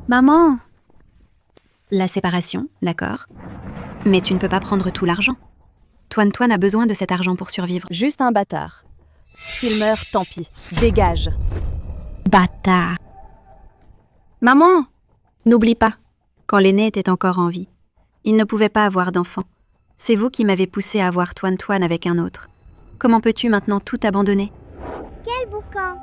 Maman! La séparation, d'accord. Mais tu ne peux pas prendre tout l'argent. Toine a besoin de cet argent pour survivre. Juste un bâtard. S'il meurt, tant pis. Dégage. Bâtard! Maman! N'oublie pas, quand l'aîné était encore en vie, il ne pouvait pas avoir d'enfant. C'est vous qui m'avez poussé à avoir Toine avec un autre. Comment peux-tu maintenant tout abandonner? Quel boucan!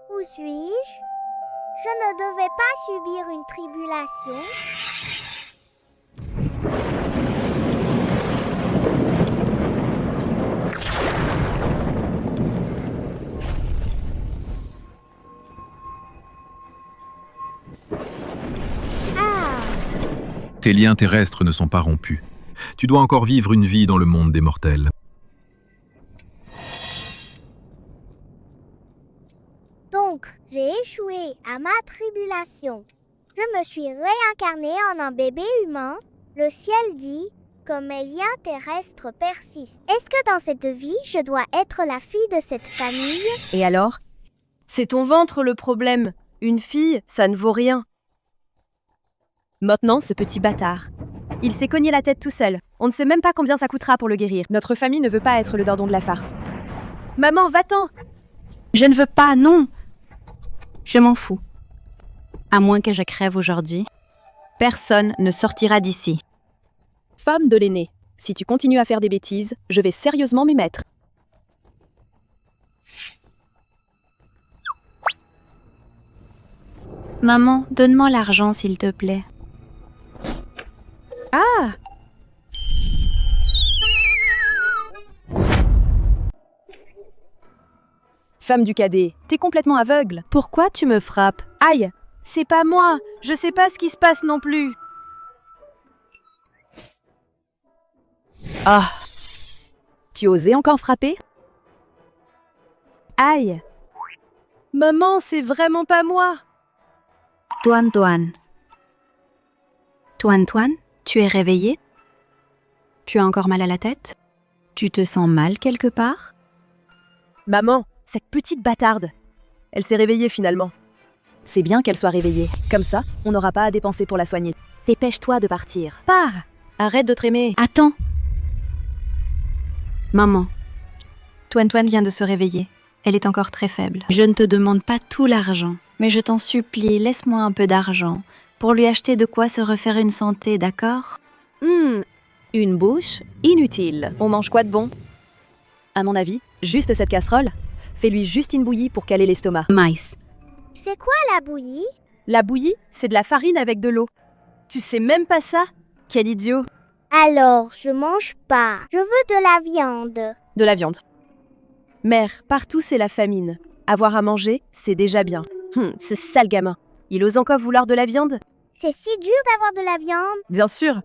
Où suis-je? Je ne devais pas subir une tribulation. Tes liens terrestres ne sont pas rompus. Tu dois encore vivre une vie dans le monde des mortels. Donc, j'ai échoué à ma tribulation. Je me suis réincarnée en un bébé humain. Le ciel dit que mes liens terrestres persistent. Est-ce que dans cette vie, je dois être la fille de cette famille? Et alors? C'est ton ventre le problème. Une fille, ça ne vaut rien. Maintenant, ce petit bâtard. Il s'est cogné la tête tout seul. On ne sait même pas combien ça coûtera pour le guérir. Notre famille ne veut pas être le dindon de la farce. Maman, va-t'en! Je ne veux pas, non! Je m'en fous. À moins que je crève aujourd'hui, personne ne sortira d'ici. Femme de l'aîné, si tu continues à faire des bêtises, je vais sérieusement m'y mettre. Maman, donne-moi l'argent, s'il te plaît. Ah! Femme du cadet, t'es complètement aveugle. Pourquoi tu me frappes? Aïe! C'est pas moi! Je sais pas ce qui se passe non plus. Ah! Tu osais encore frapper? Aïe! Maman, c'est vraiment pas moi! Toine. Toine, tu es réveillée? Tu as encore mal à la tête? Tu te sens mal quelque part? Maman, cette petite bâtarde. Elle s'est réveillée finalement. C'est bien qu'elle soit réveillée. Comme ça, on n'aura pas à dépenser pour la soigner. Dépêche-toi de partir. Pars! Arrête de trémer. Attends! Maman, Toine vient de se réveiller. Elle est encore très faible. Je ne te demande pas tout l'argent, mais je t'en supplie, laisse-moi un peu d'argent pour lui acheter de quoi se refaire une santé, d'accord? Une bouche inutile. On mange quoi de bon? À mon avis, juste cette casserole. Fais-lui juste une bouillie pour caler l'estomac. Maïs. C'est quoi la bouillie? La bouillie, c'est de la farine avec de l'eau. Tu sais même pas ça? Quel idiot! Alors, je mange pas. Je veux de la viande. De la viande. Mère, partout c'est la famine. Avoir à manger, c'est déjà bien. Ce sale gamin. Il ose encore vouloir de la viande? C'est si dur d'avoir de la viande. Bien sûr.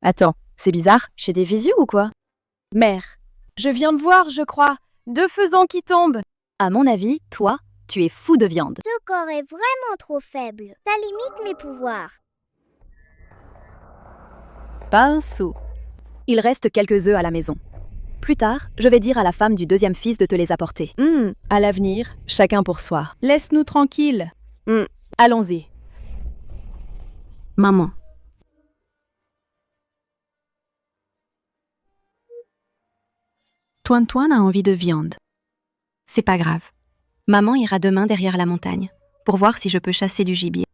Attends, c'est bizarre, j'ai des visus ou quoi? Mère, je viens de voir, je crois, 2 faisans qui tombent. À mon avis, toi, tu es fou de viande. Ce corps est vraiment trop faible. Ça limite mes pouvoirs. Pas un sou. Il reste quelques œufs à la maison. Plus tard, je vais dire à la femme du 2e fils de te les apporter. À l'avenir, chacun pour soi. Laisse-nous tranquilles. Allons-y. Maman. Toine a envie de viande. C'est pas grave. Maman ira demain derrière la montagne pour voir si je peux chasser du gibier.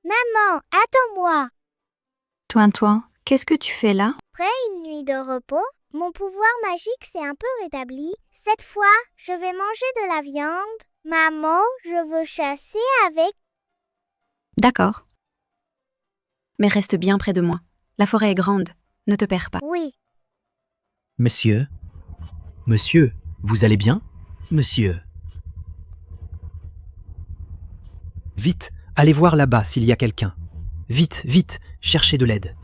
Maman, attends-moi. Toine, qu'est-ce que tu fais là? Après une nuit de repos, mon pouvoir magique s'est un peu rétabli. Cette fois, je vais manger de la viande. Maman, je veux chasser avec... D'accord. Mais reste bien près de moi. La forêt est grande. Ne te perds pas. Oui. Monsieur, vous allez bien? Monsieur. Vite, allez voir là-bas s'il y a quelqu'un. Vite, cherchez de l'aide.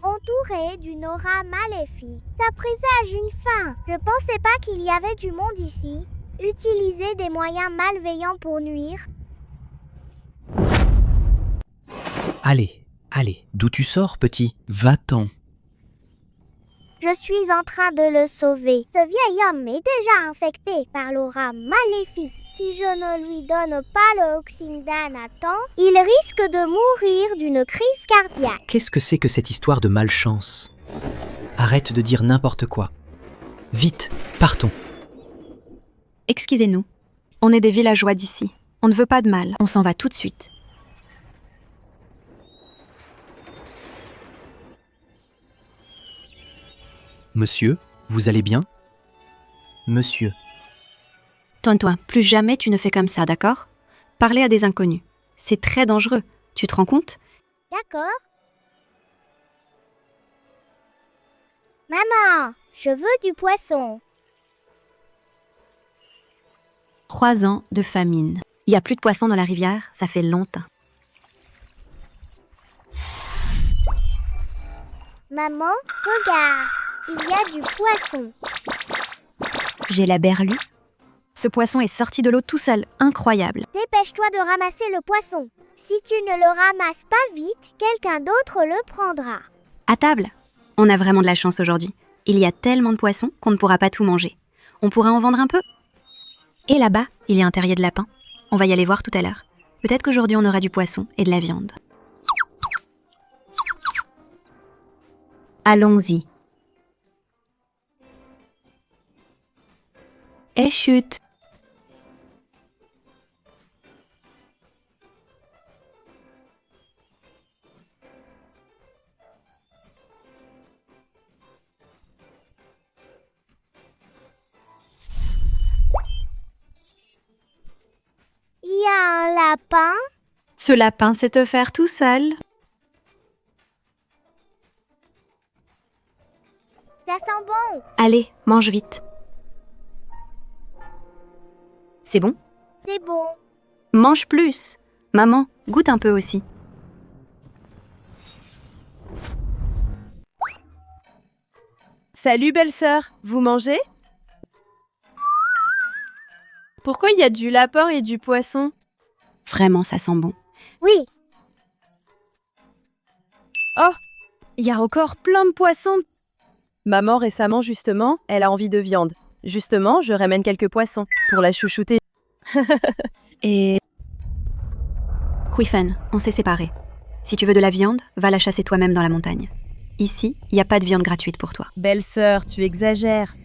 On entouré d'une aura maléfique. Ça présage une fin. Je pensais pas qu'il y avait du monde ici. Utiliser des moyens malveillants pour nuire. Allez, allez, d'où tu sors, petit? Va-t'en. Je suis en train de le sauver. Ce vieil homme est déjà infecté par l'aura maléfique. Si je ne lui donne pas le Oxingdan à temps, il risque de mourir d'une crise cardiaque. Qu'est-ce que c'est que cette histoire de malchance? Arrête de dire n'importe quoi. Vite, partons. Excusez-nous. On est des villageois d'ici. On ne veut pas de mal. On s'en va tout de suite. Monsieur, vous allez bien? Monsieur. Toin, plus jamais tu ne fais comme ça, d'accord? Parler à des inconnus. C'est très dangereux. Tu te rends compte? D'accord. Maman, je veux du poisson. 3 ans de famine. Il n'y a plus de poissons dans la rivière, ça fait longtemps. Maman, regarde, il y a du poisson. J'ai la berlue. Ce poisson est sorti de l'eau tout seul, incroyable. Dépêche-toi de ramasser le poisson. Si tu ne le ramasses pas vite, quelqu'un d'autre le prendra. À table. On a vraiment de la chance aujourd'hui. Il y a tellement de poissons qu'on ne pourra pas tout manger. On pourra en vendre un peu. Et là-bas, il y a un terrier de lapin. On va y aller voir tout à l'heure. Peut-être qu'aujourd'hui on aura du poisson et de la viande. Allons-y. Et chut! Il y a un lapin. Ce lapin sait te faire tout seul. Ça sent bon. Allez, mange vite. C'est bon? C'est bon. Mange plus. Maman, goûte un peu aussi. Salut belle-sœur, vous mangez? Pourquoi il y a du lapin et du poisson? Vraiment, ça sent bon. Oui, Oh, il y a encore plein de poissons. Maman récemment justement, elle a envie de viande. Justement, je ramène quelques poissons pour la chouchouter. Et... Quiffen, on s'est séparés. Si tu veux de la viande, va la chasser toi-même dans la montagne. Ici, il n'y a pas de viande gratuite pour toi. Belle-sœur, tu exagères.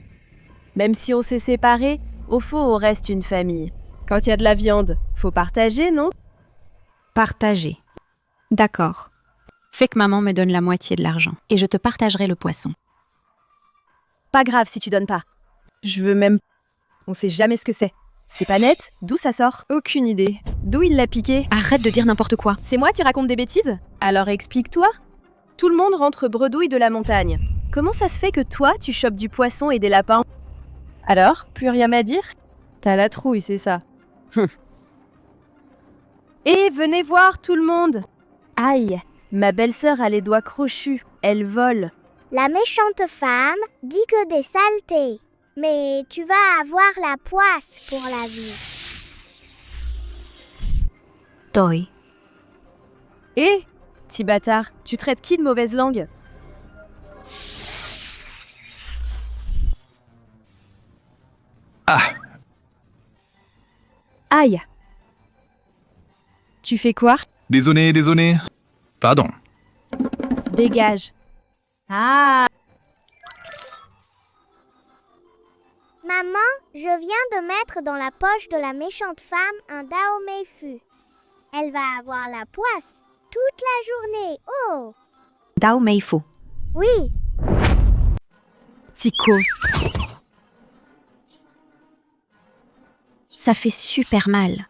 Même si on s'est séparés, au fond, on reste une famille. Quand il y a de la viande, faut partager, non? Partager. D'accord. Fais que maman me donne la moitié de l'argent et je te partagerai le poisson. Pas grave si tu donnes pas. Je veux même... On sait jamais ce que c'est. C'est pas net? D'où ça sort? Aucune idée. D'où il l'a piqué? Arrête de dire n'importe quoi. C'est moi qui raconte des bêtises? Alors explique-toi. Tout le monde rentre bredouille de la montagne. Comment ça se fait que toi, tu chopes du poisson et des lapins? Alors, plus rien à dire? T'as la trouille, c'est ça. Et venez voir tout le monde. Aïe, ma belle-sœur a les doigts crochus. Elle vole. la méchante femme dit que des saletés. Mais tu vas avoir la poisse pour la vie. Toi. Eh, petit bâtard, tu traites qui de mauvaise langue? Ah! Aïe! Tu fais quoi? Désolé. Pardon. Dégage. Ah! Maman, je viens de mettre dans la poche de la méchante femme un Daomeifu. Elle va avoir la poisse toute la journée. Oh! Dao Meifo. Oui, Tico. Ça fait super mal.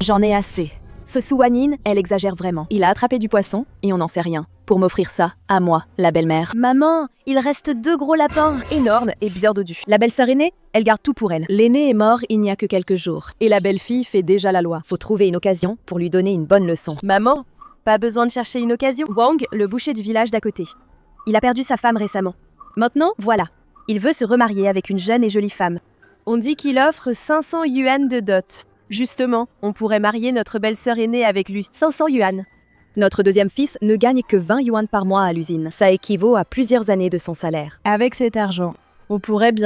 J'en ai assez. Ce Suwanin, elle exagère vraiment. Il a attrapé du poisson et on n'en sait rien. pour m'offrir ça, à moi, la belle-mère. Maman, il reste 2 gros lapins, énormes et bien dodus. La belle-sœur aînée, elle garde tout pour elle. L'aîné est mort il n'y a que quelques jours. Et la belle-fille fait déjà la loi. Faut trouver une occasion pour lui donner une bonne leçon. Maman, pas besoin de chercher une occasion. Wang, le boucher du village d'à côté. Il a perdu sa femme récemment. Maintenant, voilà. Il veut se remarier avec une jeune et jolie femme. On dit qu'il offre 500 yuan de dot. Justement, on pourrait marier notre belle-sœur aînée avec lui. 500 yuan. Notre deuxième fils ne gagne que 20 yuan par mois à l'usine. Ça équivaut à plusieurs années de son salaire. Avec cet argent, on pourrait bien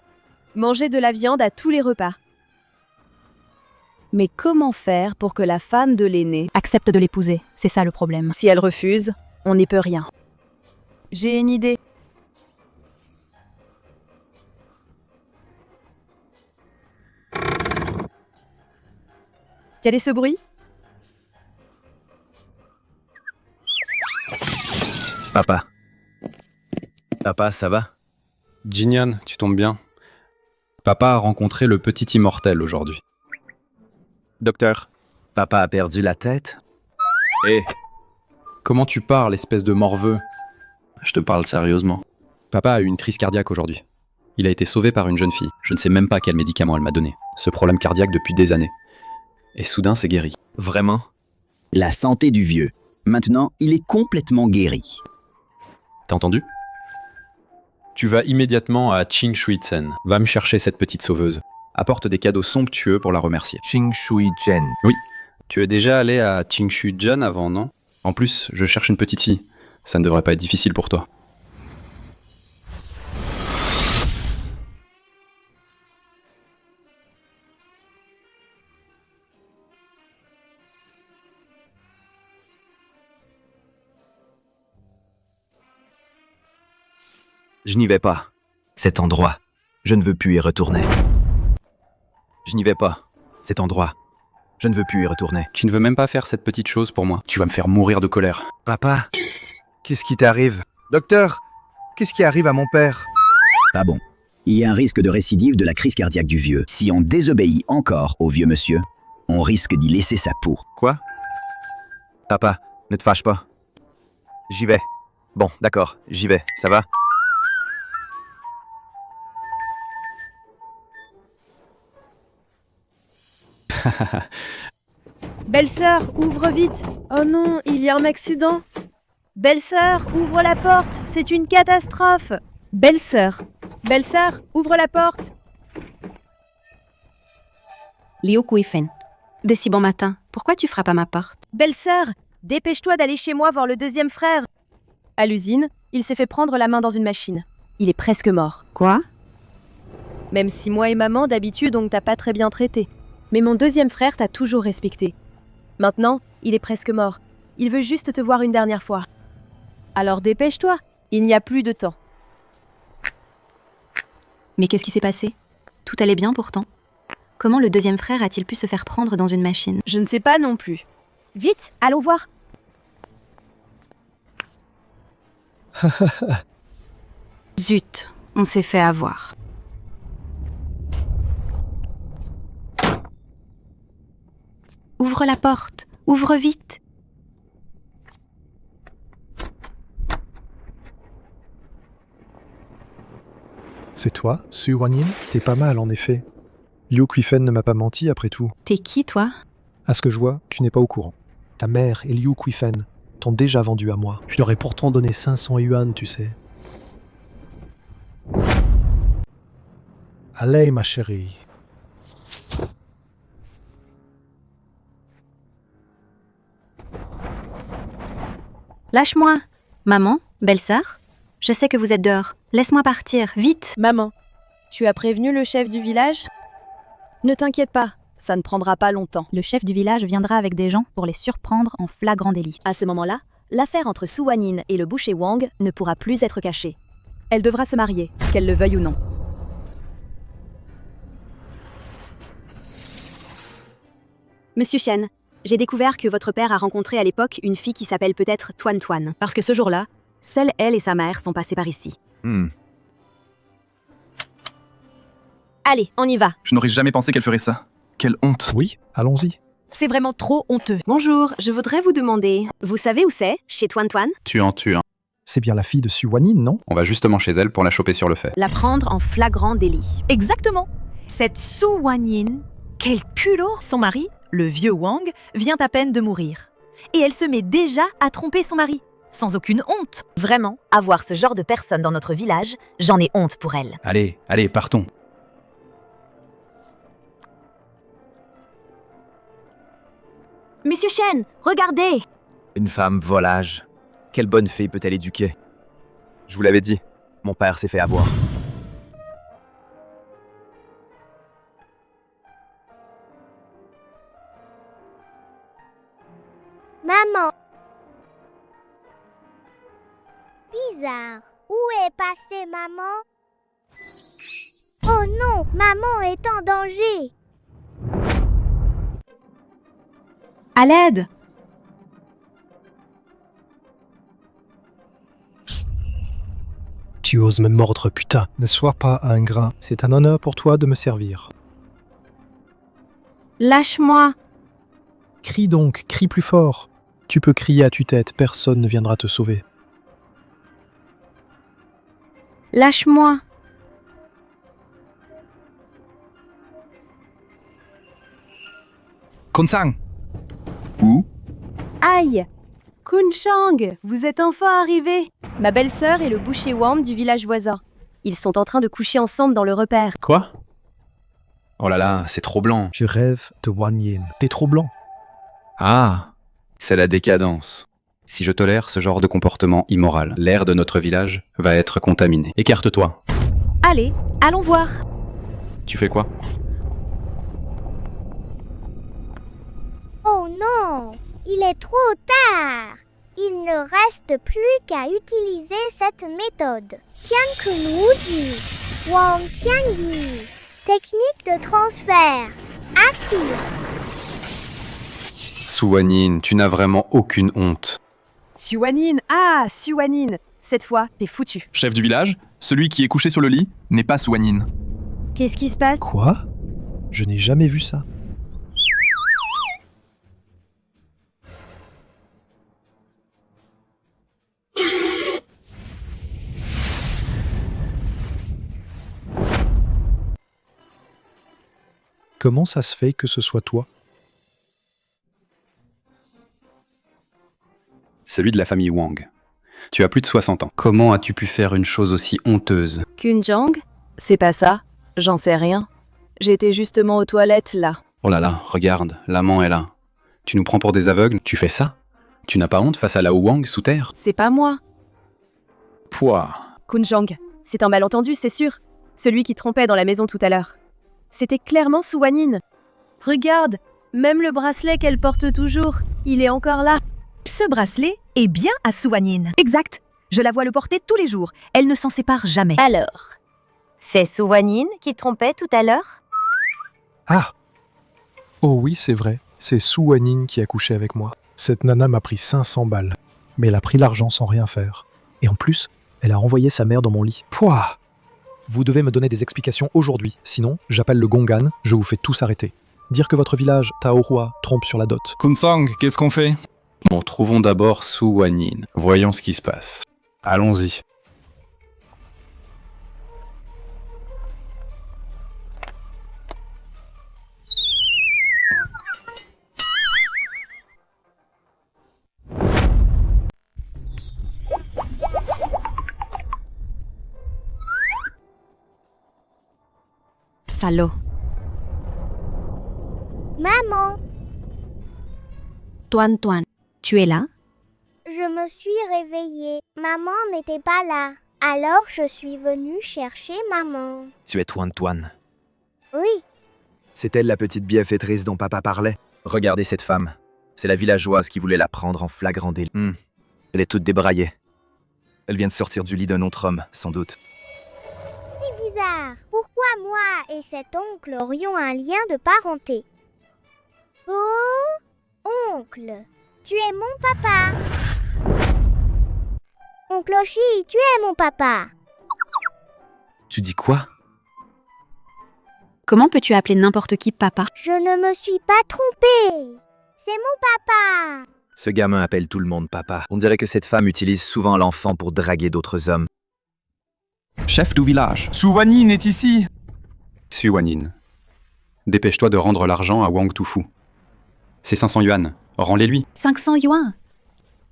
Manger de la viande à tous les repas. Mais comment faire pour que la femme de l'aîné, Accepte de l'épouser, c'est ça le problème. si elle refuse, on n'y peut rien. J'ai une idée. Quel est ce bruit? Papa. Papa, ça va? Jinyan, tu tombes bien. Papa a rencontré le petit immortel aujourd'hui. Docteur, papa a perdu la tête? Hé, Comment tu parles, espèce de morveux? je te parle sérieusement. Papa a eu une crise cardiaque aujourd'hui. Il a été sauvé par une jeune fille. Je ne sais même pas quel médicament elle m'a donné. Ce problème cardiaque depuis des années. Et soudain, c'est guéri. Vraiment? La santé du vieux. Maintenant, il est complètement guéri. T'as entendu? Tu vas immédiatement à Qingshui-tsen. Va me chercher cette petite sauveuse. Apporte des cadeaux somptueux pour la remercier. Qingshui-jen. Tu es déjà allé à Qingshui-jen avant, non? En plus, je cherche une petite fille. Ça ne devrait pas être difficile pour toi. Je n'y vais pas. Cet endroit, je ne veux plus y retourner. Je n'y vais pas. Cet endroit, je ne veux plus y retourner. Tu ne veux même pas faire cette petite chose pour moi. Tu vas me faire mourir de colère. Papa, qu'est-ce qui t'arrive? Docteur, qu'est-ce qui arrive à mon père? Pas bon. Il y a un risque de récidive de la crise cardiaque du vieux. Si on désobéit encore au vieux monsieur, on risque d'y laisser sa peau. Quoi? Papa, ne te fâche pas. J'y vais. Bon, d'accord, j'y vais. Ça va? Belle-sœur, ouvre vite. Oh non, il y a un accident. Belle-sœur, ouvre la porte. C'est une catastrophe. Belle-sœur. Belle-sœur, ouvre la porte. Liu Kuifen. De si bon matin, pourquoi tu frappes à ma porte? Belle-sœur, dépêche-toi d'aller chez moi voir le deuxième frère. À l'usine, il s'est fait prendre la main dans une machine. Il est presque mort. Quoi? Même si moi et maman, d'habitude, on t'a pas très bien traité. Mais mon deuxième frère t'a toujours respecté. Maintenant, il est presque mort. Il veut juste te voir une dernière fois. Alors dépêche-toi, il n'y a plus de temps. Mais qu'est-ce qui s'est passé? Tout allait bien pourtant. Comment le deuxième frère a-t-il pu se faire prendre dans une machine? Je ne sais pas non plus. Vite, allons voir. Zut, on s'est fait avoir. Ouvre la porte, ouvre vite. C'est toi, Su Wanyin? T'es pas mal en effet. Liu Kuifen ne m'a pas menti après tout. T'es qui toi? À ce que je vois, tu n'es pas au courant. Ta mère et Liu Kuifen t'ont déjà vendu à moi. Je leur ai pourtant donné 500 yuan, tu sais. Allez, ma chérie. Lâche-moi. Maman, belle-sœur, je sais que vous êtes dehors. Laisse-moi partir, vite. Maman, tu as prévenu le chef du village? Ne t'inquiète pas, ça ne prendra pas longtemps. Le chef du village viendra avec des gens pour les surprendre en flagrant délit. À ce moment-là, l'affaire entre Su Wanyin et le boucher Wang ne pourra plus être cachée. Elle devra se marier, qu'elle le veuille ou non. Monsieur Chen, j'ai découvert que votre père a rencontré à l'époque une fille qui s'appelle peut-être Tuan Tuan. Parce que ce jour-là, seules elle et sa mère sont passées par ici. Allez, on y va. Je n'aurais jamais pensé qu'elle ferait ça. Quelle honte. Oui, allons-y. C'est vraiment trop honteux. Bonjour, je voudrais vous demander... Vous savez où c'est, chez Tuan Tuan? Tu en tues un. C'est bien la fille de Su Wanyin, non? On va justement chez elle pour la choper sur le fait. La prendre en flagrant délit. Exactement. Cette Su Wanyin, quel culot! Son mari, le vieux Wang, vient à peine de mourir. Et elle se met déjà à tromper son mari, sans aucune honte. Vraiment, avoir ce genre de personne dans notre village, j'en ai honte pour elle. Allez, allez, partons. Monsieur Shen, regardez! Une femme volage. Quelle bonne fille peut-elle éduquer? Je vous l'avais dit, mon père s'est fait avoir. Maman. Bizarre. Où est passée maman? Oh non, maman est en danger. À l'aide! Tu oses me mordre, putain. Ne sois pas ingrat. C'est un honneur pour toi de me servir. Lâche-moi! Crie donc, crie plus fort. Tu peux crier à tue-tête, personne ne viendra te sauver. Lâche-moi! Kunsang. Où? Aïe! Kunchang, vous êtes enfin arrivé! Ma belle-sœur et le boucher Wang du village voisin. Ils sont en train de coucher ensemble dans le repère. Quoi? Oh là là, c'est trop blanc. Je rêve de Wanyin. T'es trop blanc. Ah, C'est la décadence. si je tolère ce genre de comportement immoral, l'air de notre village va être contaminé. Écarte-toi. Allez, allons voir. Tu fais quoi? Oh non, il est trop tard. Il ne reste plus qu'à utiliser cette méthode. Tiankun Wuji, Wang Tiangyi, technique de transfert. Active. Su Wanyin, tu n'as vraiment aucune honte. Su Wanyin, ah, Su Wanyin. Cette fois, t'es foutu. Chef du village, celui qui est couché sur le lit n'est pas Su Wanyin. Qu'est-ce qui se passe? Quoi? Je n'ai jamais vu ça. Comment ça se fait que ce soit toi? Celui de la famille Wang. Tu as plus de 60 ans. Comment as-tu pu faire une chose aussi honteuse? Kunchang? C'est pas ça. J'en sais rien. J'étais justement aux toilettes, là. Oh là là, regarde, l'amant est là. Tu nous prends pour des aveugles? Tu fais ça? Tu n'as pas honte face à Lao Wang sous terre? C'est pas moi. Pouah. Kunchang, c'est un malentendu, c'est sûr. Celui qui trompait dans la maison tout à l'heure. C'était clairement Su Wanyin. Regarde, même le bracelet qu'elle porte toujours, il est encore là. Ce bracelet est bien à Su Wanyin. Exact. Je la vois le porter tous les jours. Elle ne s'en sépare jamais. Alors, c'est Su Wanyin qui trompait tout à l'heure? Ah! Oh oui, c'est vrai. C'est Su Wanyin qui a couché avec moi. Cette nana m'a pris 500 balles. Mais elle a pris l'argent sans rien faire. Et en plus, elle a renvoyé sa mère dans mon lit. Pouah! Vous devez me donner des explications aujourd'hui. Sinon, j'appelle le Gongan, je vous fais tous arrêter. Dire que votre village, Taohua, trompe sur la dot. Kunsang, qu'est-ce qu'on fait? Bon, trouvons d'abord Su Wanyin. Voyons ce qui se passe. Allons-y. Salaud. Maman, Tuan Tuan, tu es là? je me suis réveillée. Maman n'était pas là. Alors je suis venue chercher maman. Tu es Tuan Tuan. Oui, C'est elle la petite bienfaitrice dont papa parlait? Regardez cette femme. C'est la villageoise qui voulait la prendre en flagrant délit. Elle est toute débraillée. Elle vient de sortir du lit d'un autre homme, sans doute. c'est bizarre. Pourquoi moi et cet oncle aurions un lien de parenté? Oh, oncle, tu es mon papa. Oncle Oshi, tu es mon papa. Tu dis quoi? Comment peux-tu appeler n'importe qui papa? Je ne me suis pas trompée. C'est mon papa. Ce gamin appelle tout le monde papa. On dirait que cette femme utilise souvent l'enfant pour draguer d'autres hommes. Chef du village. Su Wanyin est ici. Su Wanyin. Dépêche-toi de rendre l'argent à Wang Tufu. C'est 500 yuan. Rends-les-lui. 500 yuan.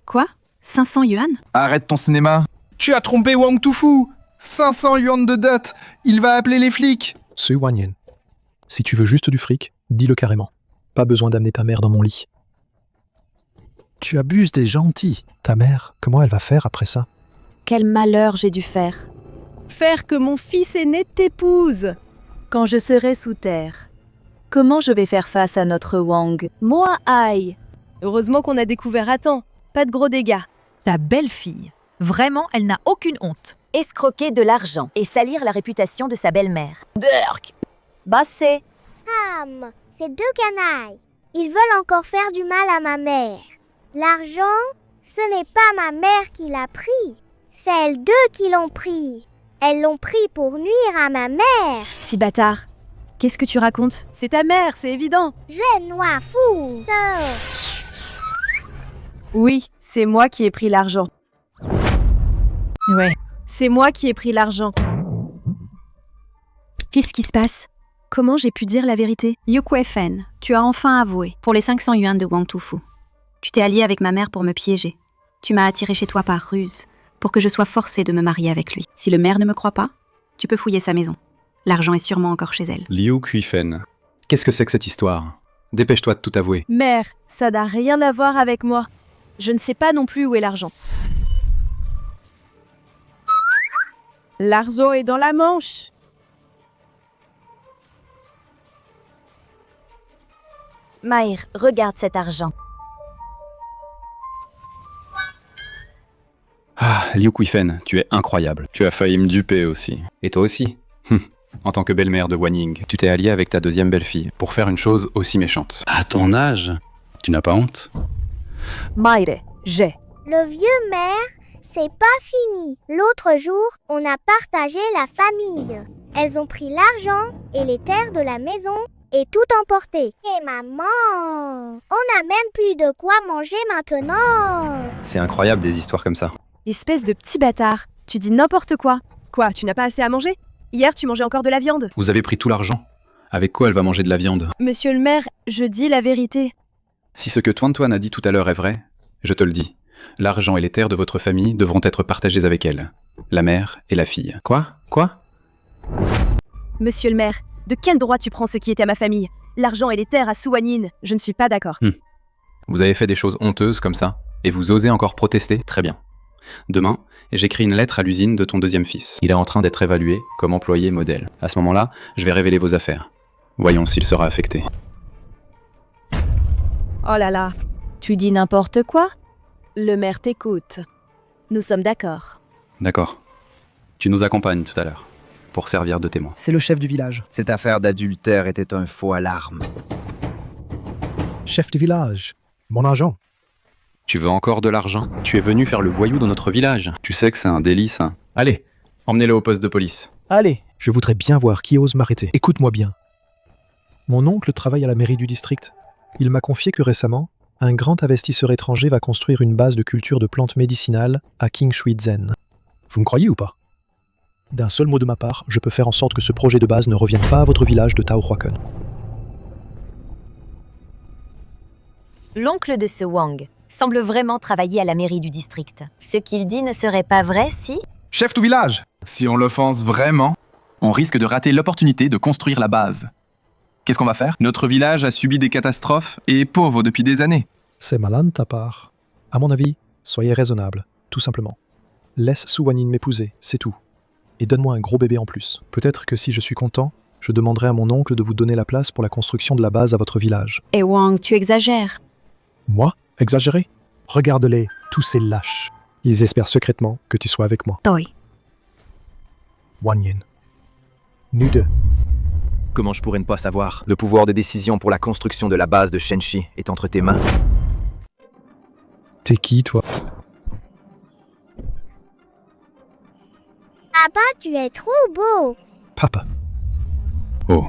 Quoi? 500 yuan? Arrête ton cinéma. Tu as trompé Wang Tufu. 500 yuan de dot. Il va appeler les flics. Su Wanyin. Si tu veux juste du fric, dis-le carrément. Pas besoin d'amener ta mère dans mon lit. Tu abuses des gentils. Ta mère, comment elle va faire après ça? Quel malheur j'ai dû faire. Faire que mon fils aîné t'épouse. Quand je serai sous terre, comment je vais faire face à notre Wang? Moi, aïe. Heureusement qu'on a découvert à temps. Pas de gros dégâts. Ta belle-fille. Vraiment, elle n'a aucune honte. Escroquer de l'argent et salir la réputation de sa belle-mère. Burk. Bassé. Ces deux canailles. Ils veulent encore faire du mal à ma mère. L'argent, ce n'est pas ma mère qui l'a pris. C'est elles deux qui l'ont pris. Elles l'ont pris pour nuire à ma mère. Si bâtard. Qu'est-ce que tu racontes? C'est ta mère, c'est évident. Je noie fou. Oui, c'est moi qui ai pris l'argent. Ouais, c'est moi qui ai pris l'argent. Qu'est-ce qui se passe? Comment j'ai pu dire la vérité? Yu Kuei-fen, tu as enfin avoué, pour les 500 yuan de Wang Tufu. Tu t'es allié avec ma mère pour me piéger. Tu m'as attiré chez toi par ruse, pour que je sois forcée de me marier avec lui. Si le maire ne me croit pas, tu peux fouiller sa maison. L'argent est sûrement encore chez elle. Liu Kuei-fen. Qu'est-ce que c'est que cette histoire? Dépêche-toi de tout avouer. Mère, ça n'a rien à voir avec moi. Je ne sais pas non plus où est l'argent. L'argent est dans la manche. Maïr, regarde cet argent. Ah, Liu Kuei-fen, tu es incroyable. Tu as failli me duper aussi. Et toi aussi. En tant que belle-mère de Wanning, tu t'es alliée avec ta deuxième belle-fille pour faire une chose aussi méchante. À ton âge, tu n'as pas honte? Maïr, j'ai. Le vieux maire, c'est pas fini. L'autre jour, on a partagé la famille. Elles ont pris l'argent et les terres de la maison et tout emporté. Et maman, on n'a même plus de quoi manger maintenant. C'est incroyable des histoires comme ça. Espèce de petit bâtard, tu dis n'importe quoi. Quoi, tu n'as pas assez à manger? Hier, tu mangeais encore de la viande. Vous avez pris tout l'argent. Avec quoi elle va manger de la viande? Monsieur le maire, je dis la vérité. Si ce que Tuan a dit tout à l'heure est vrai, je te le dis. L'argent et les terres de votre famille devront être partagés avec elle. La mère et la fille. Quoi? Monsieur le maire, de quel droit tu prends ce qui était à ma famille? L'argent et les terres à Su Wanyin, je ne suis pas d'accord. Vous avez fait des choses honteuses comme ça, et vous osez encore protester? Très bien. Demain, j'écris une lettre à l'usine de ton deuxième fils. Il est en train d'être évalué comme employé modèle. À ce moment-là, je vais révéler vos affaires. Voyons s'il sera affecté. Oh là là. Tu dis n'importe quoi? Le maire t'écoute. Nous sommes d'accord. D'accord. Tu nous accompagnes tout à l'heure, pour servir de témoin. C'est le chef du village. Cette affaire d'adultère était un faux alarme. Chef du village, mon argent. Tu veux encore de l'argent? Tu es venu faire le voyou dans notre village. Tu sais que c'est un délit, ça. Allez, emmenez-le au poste de police. Allez, je voudrais bien voir qui ose m'arrêter. Écoute-moi bien. Mon oncle travaille à la mairie du district. Il m'a confié que récemment, un grand investisseur étranger va construire une base de culture de plantes médicinales à Qingshuizhen. Vous me croyez ou pas? D'un seul mot de ma part, je peux faire en sorte que ce projet de base ne revienne pas à votre village de Taohuacun. L'oncle de ce Wang semble vraiment travailler à la mairie du district. Ce qu'il dit ne serait pas vrai si... Chef du village, si on l'offense vraiment, on risque de rater l'opportunité de construire la base. Qu'est-ce qu'on va faire? Notre village a subi des catastrophes et est pauvre depuis des années. C'est malin de ta part. À mon avis, soyez raisonnable, tout simplement. Laisse Su Wanyin m'épouser, c'est tout. Et donne-moi un gros bébé en plus. Peut-être que si je suis content, je demanderai à mon oncle de vous donner la place pour la construction de la base à votre village. Et Wang, tu exagères. Moi? Exagéré? Regarde-les, tous ces lâches. Ils espèrent secrètement que tu sois avec moi. Toi. Wanyin. Nous deux. Comment je pourrais ne pas savoir? Le pouvoir de décision pour la construction de la base de Shenxi est entre tes mains. T'es qui, toi? Papa, tu es trop beau. Papa. Oh,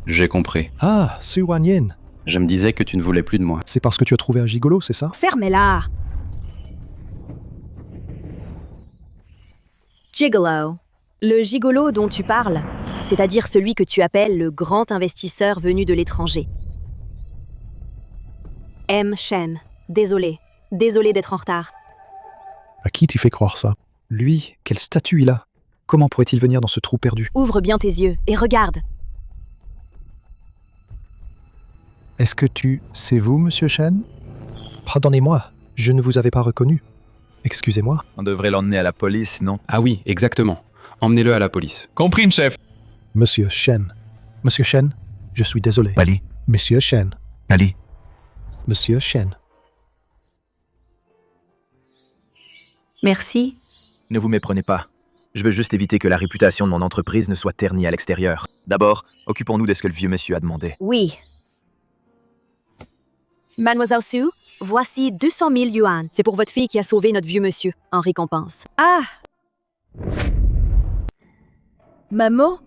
j'ai compris. Ah, Su Wanyin. Je me disais que tu ne voulais plus de moi. C'est parce que tu as trouvé un gigolo, c'est ça? Fermez-la. Gigolo. Le gigolo dont tu parles, c'est-à-dire celui que tu appelles le grand investisseur venu de l'étranger. M. Shen. Désolé d'être en retard. À qui tu fais croire ça? Lui, quel statut il a? Comment pourrait-il venir dans ce trou perdu? Ouvre bien tes yeux et regarde. Est-ce que c'est vous, monsieur Shen? Pardonnez-moi, je ne vous avais pas reconnu. Excusez-moi. On devrait l'emmener à la police, non? Ah oui, exactement. Emmenez-le à la police. Compris, chef. Monsieur Shen. Monsieur Shen, je suis désolé. Allez. Monsieur Shen. Allez. Monsieur Shen. Merci. Ne vous méprenez pas. Je veux juste éviter que la réputation de mon entreprise ne soit ternie à l'extérieur. D'abord, occupons-nous de ce que le vieux monsieur a demandé. Oui. Mademoiselle Sue, voici 200 000 yuan. C'est pour votre fille qui a sauvé notre vieux monsieur, en récompense. Ah! Maman,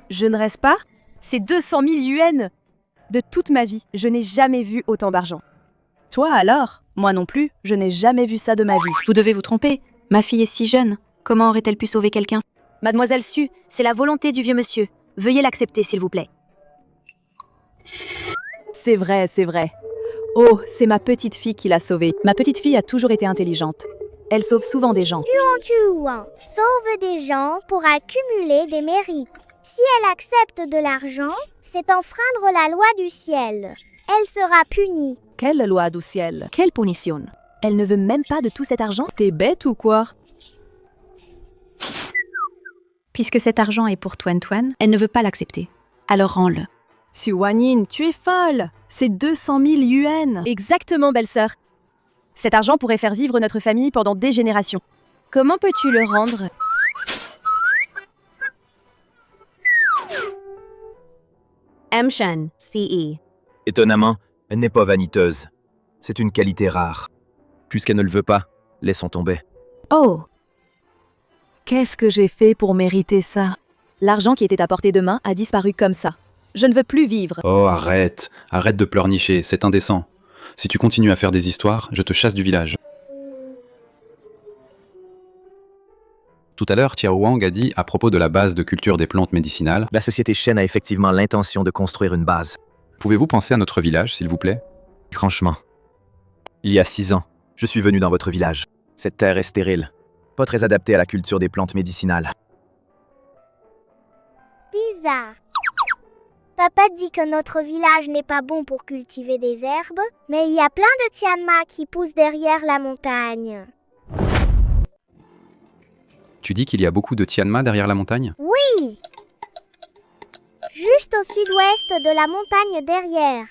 je ne reste pas? C'est 200 000 yuan! De toute ma vie, je n'ai jamais vu autant d'argent. Toi alors? Moi non plus, je n'ai jamais vu ça de ma vie. Vous devez vous tromper. Ma fille est si jeune. Comment aurait-elle pu sauver quelqu'un? Mademoiselle Sue, c'est la volonté du vieux monsieur. Veuillez l'accepter, s'il vous plaît. C'est vrai, c'est vrai. Oh, c'est ma petite fille qui l'a sauvée. Ma petite fille a toujours été intelligente. Elle sauve souvent des gens. Tuan sauve des gens pour accumuler des mérites. Si elle accepte de l'argent, c'est enfreindre la loi du ciel. Elle sera punie. Quelle loi du ciel? Quelle punition? Elle ne veut même pas de tout cet argent? T'es bête ou quoi? Puisque cet argent est pour Tuan, Elle ne veut pas l'accepter. alors rends-le. Xu Wanyin, tu es folle! C'est 200 000 yuan! Exactement, belle-sœur. Cet argent pourrait faire vivre notre famille pendant des générations. Comment peux-tu le rendre? M. Shen, CE. Étonnamment, elle n'est pas vaniteuse. C'est une qualité rare. Puisqu'elle ne le veut pas, laissons tomber. Oh! Qu'est-ce que j'ai fait pour mériter ça? L'argent qui était à portée de main a disparu comme ça. Je ne veux plus vivre. Oh, arrête. Arrête de pleurnicher, c'est indécent. Si tu continues à faire des histoires, je te chasse du village. Tout à l'heure, Tiao Wang a dit à propos de la base de culture des plantes médicinales. La société Shen a effectivement l'intention de construire une base. Pouvez-vous penser à notre village, s'il vous plaît? Franchement, il y a 6 ans, je suis venu dans votre village. Cette terre est stérile, pas très adaptée à la culture des plantes médicinales. Bizarre. Papa dit que notre village n'est pas bon pour cultiver des herbes, mais il y a plein de tianma qui poussent derrière la montagne. Tu dis qu'il y a beaucoup de Tianma derrière la montagne? Oui! Juste au sud-ouest de la montagne derrière.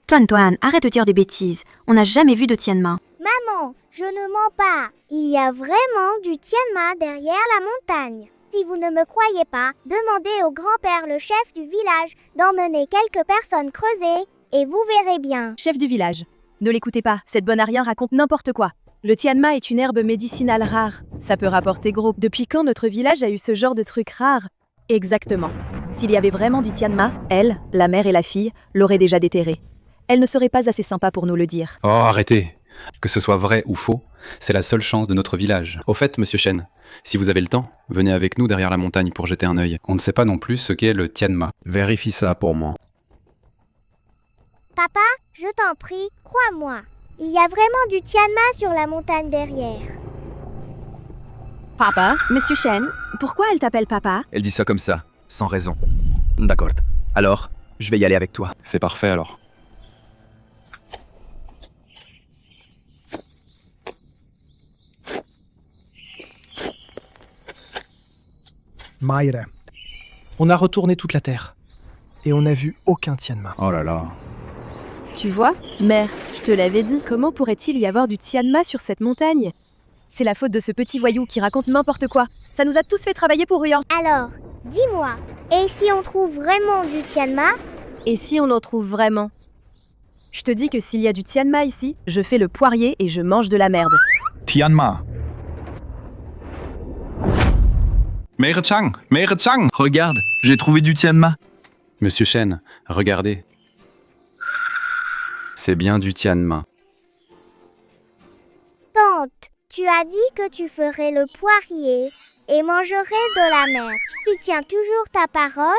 Tuan, arrête de dire des bêtises. On n'a jamais vu de Tianma. Maman, je ne mens pas. Il y a vraiment du tianma derrière la montagne. Si vous ne me croyez pas, demandez au grand-père, le chef du village, d'emmener quelques personnes creuser, et vous verrez bien. Chef du village. Ne l'écoutez pas, cette bonne à rien raconte n'importe quoi. Le tianma est une herbe médicinale rare. Ça peut rapporter gros. Depuis quand notre village a eu ce genre de truc rare? Exactement. S'il y avait vraiment du tianma, elle, la mère et la fille, l'auraient déjà déterré. Elle ne serait pas assez sympa pour nous le dire. Oh, arrêtez! Que ce soit vrai ou faux, c'est la seule chance de notre village. Au fait, monsieur Shen, si vous avez le temps, venez avec nous derrière la montagne pour jeter un œil. On ne sait pas non plus ce qu'est le Tianma. Vérifie ça pour moi. Papa, je t'en prie, crois-moi. Il y a vraiment du tianma sur la montagne derrière. Papa? Monsieur Shen, pourquoi elle t'appelle papa? Elle dit ça comme ça, sans raison. D'accord. Alors, je vais y aller avec toi. C'est parfait alors. Mayre. On a retourné toute la terre. Et on n'a vu aucun Tianma. Oh là là. Tu vois, mère, je te l'avais dit. Comment pourrait-il y avoir du tianma sur cette montagne? C'est la faute de ce petit voyou qui raconte n'importe quoi. Ça nous a tous fait travailler pour rien. Alors, dis-moi, et si on trouve vraiment du tianma? Et si on en trouve vraiment? Je te dis que s'il y a du tianma ici, je fais le poirier et je mange de la merde. Tianma. Mère Chang, regarde, j'ai trouvé du Tianma. Monsieur Shen, regardez. C'est bien du Tianma. Tante, tu as dit que tu ferais le poirier et mangerais de la mer. Tu tiens toujours ta parole?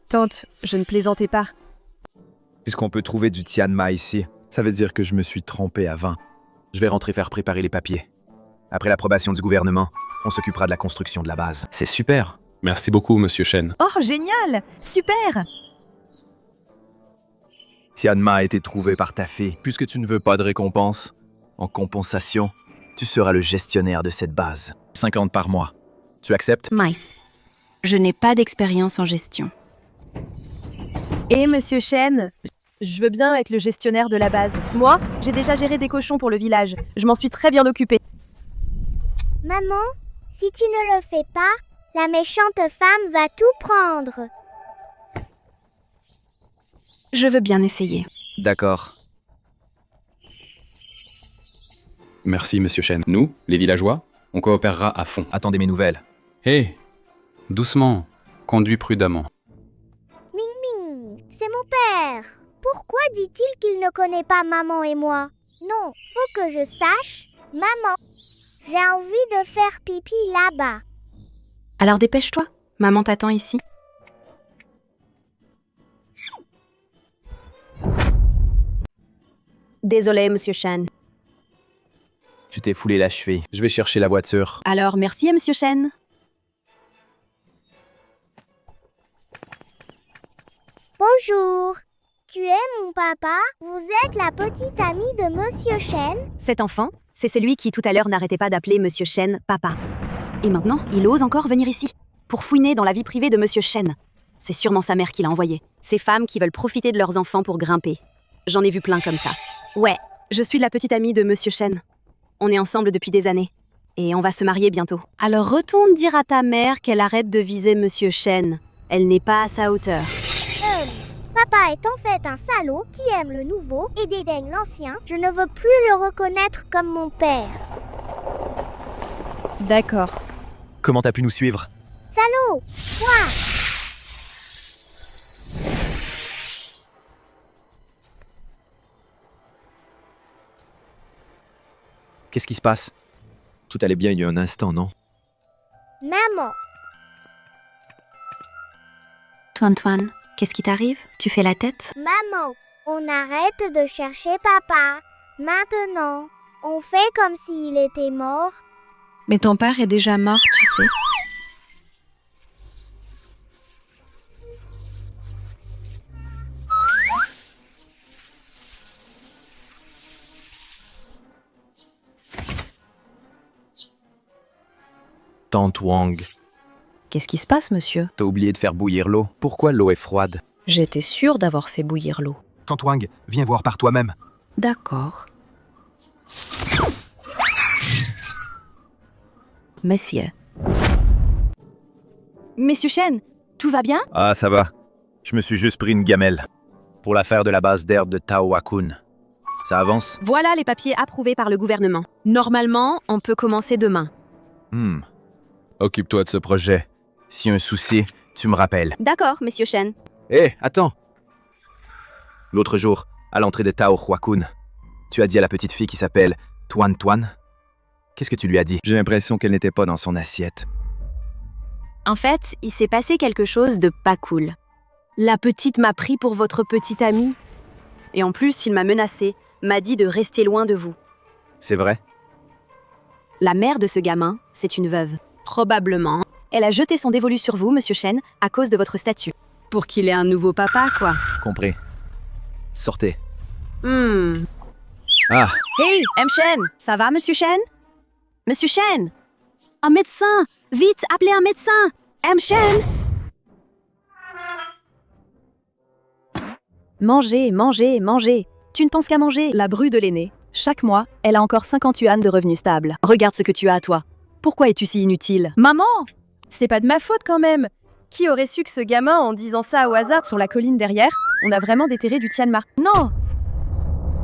Tante, je ne plaisantais pas. Puisqu'on peut trouver du Tianma ici, ça veut dire que je me suis trompé à 20. Je vais rentrer faire préparer les papiers. Après l'approbation du gouvernement, on s'occupera de la construction de la base. C'est super. Merci beaucoup, monsieur Shen. Oh, génial! Super! Tianma a été trouvé par ta fille. Puisque tu ne veux pas de récompense, en compensation, tu seras le gestionnaire de cette base. 50 par mois. Tu acceptes? Mice. Je n'ai pas d'expérience en gestion. Et monsieur Shen, je veux bien être le gestionnaire de la base. Moi, j'ai déjà géré des cochons pour le village. Je m'en suis très bien occupée. Maman, si tu ne le fais pas, la méchante femme va tout prendre. Je veux bien essayer. D'accord. Merci, monsieur Shen. Nous, les villageois, on coopérera à fond. Attendez mes nouvelles. Hé, doucement, conduis prudemment. Ming Ming, c'est mon père. Pourquoi dit-il qu'il ne connaît pas maman et moi? Non, faut que je sache. Maman, j'ai envie de faire pipi là-bas. Alors dépêche-toi, maman t'attend ici. Désolé, monsieur Shen. Tu t'es foulé la cheville. Je vais chercher la voiture. Alors merci à monsieur Shen. Bonjour. Tu es mon papa? Vous êtes la petite amie de monsieur Shen? Cet enfant, c'est celui qui tout à l'heure n'arrêtait pas d'appeler monsieur Shen papa. Et maintenant, il ose encore venir ici, pour fouiner dans la vie privée de monsieur Shen. C'est sûrement sa mère qui l'a envoyé. Ces femmes qui veulent profiter de leurs enfants pour grimper. J'en ai vu plein comme ça. Ouais, je suis la petite amie de monsieur Shen. On est ensemble depuis des années. Et on va se marier bientôt. Alors retourne dire à ta mère qu'elle arrête de viser monsieur Shen. Elle n'est pas à sa hauteur. Papa est en fait un salaud qui aime le nouveau et dédaigne l'ancien. Je ne veux plus le reconnaître comme mon père. D'accord. Comment t'as pu nous suivre? Salaud! Quoi? Qu'est-ce qui se passe? Tout allait bien il y a un instant, non? Maman! Toine, qu'est-ce qui t'arrive? Tu fais la tête? Maman, on arrête de chercher papa. Maintenant, on fait comme s'il était mort. Mais ton père est déjà mort, tu sais. Tante Wang, Qu'est-ce qui se passe, monsieur? t'as oublié de faire bouillir l'eau. Pourquoi l'eau est froide? J'étais sûre d'avoir fait bouillir l'eau. Tante Wang, viens voir par toi-même. D'accord. Monsieur. Monsieur Shen, tout va bien? Ah, ça va. Je me suis juste pris une gamelle. Pour l'affaire de la base d'herbe de Tao Wakun. Ça avance? Voilà les papiers approuvés par le gouvernement. Normalement, on peut commencer demain. Occupe-toi de ce projet. Si un souci, tu me rappelles. D'accord, monsieur Shen. Hé, attends! L'autre jour, à l'entrée de Tao Wakun, tu as dit à la petite fille qui s'appelle Tuan. Qu'est-ce que tu lui as dit? J'ai l'impression qu'elle n'était pas dans son assiette. En fait, il s'est passé quelque chose de pas cool. La petite m'a pris pour votre petite amie. Et en plus, il m'a menacé, m'a dit de rester loin de vous. C'est vrai? La mère de ce gamin, c'est une veuve. Probablement. Elle a jeté son dévolu sur vous, monsieur Shen, à cause de votre statut. Pour qu'il ait un nouveau papa, quoi. Compris. Sortez. Ah, Hey, M. Shen, ça va, monsieur Shen? Monsieur Shen! Un médecin! Vite, appelez un médecin! M. Shen! Mangez, mangez, mangez. Tu ne penses qu'à manger. La bru de l'aîné. Chaque mois, elle a encore 50 yuan de revenus stables. Regarde ce que tu as à toi. Pourquoi es-tu si inutile? Maman! C'est pas de ma faute quand même. Qui aurait su que ce gamin, en disant ça au hasard sur la colline derrière, on a vraiment déterré du Tianma? Non!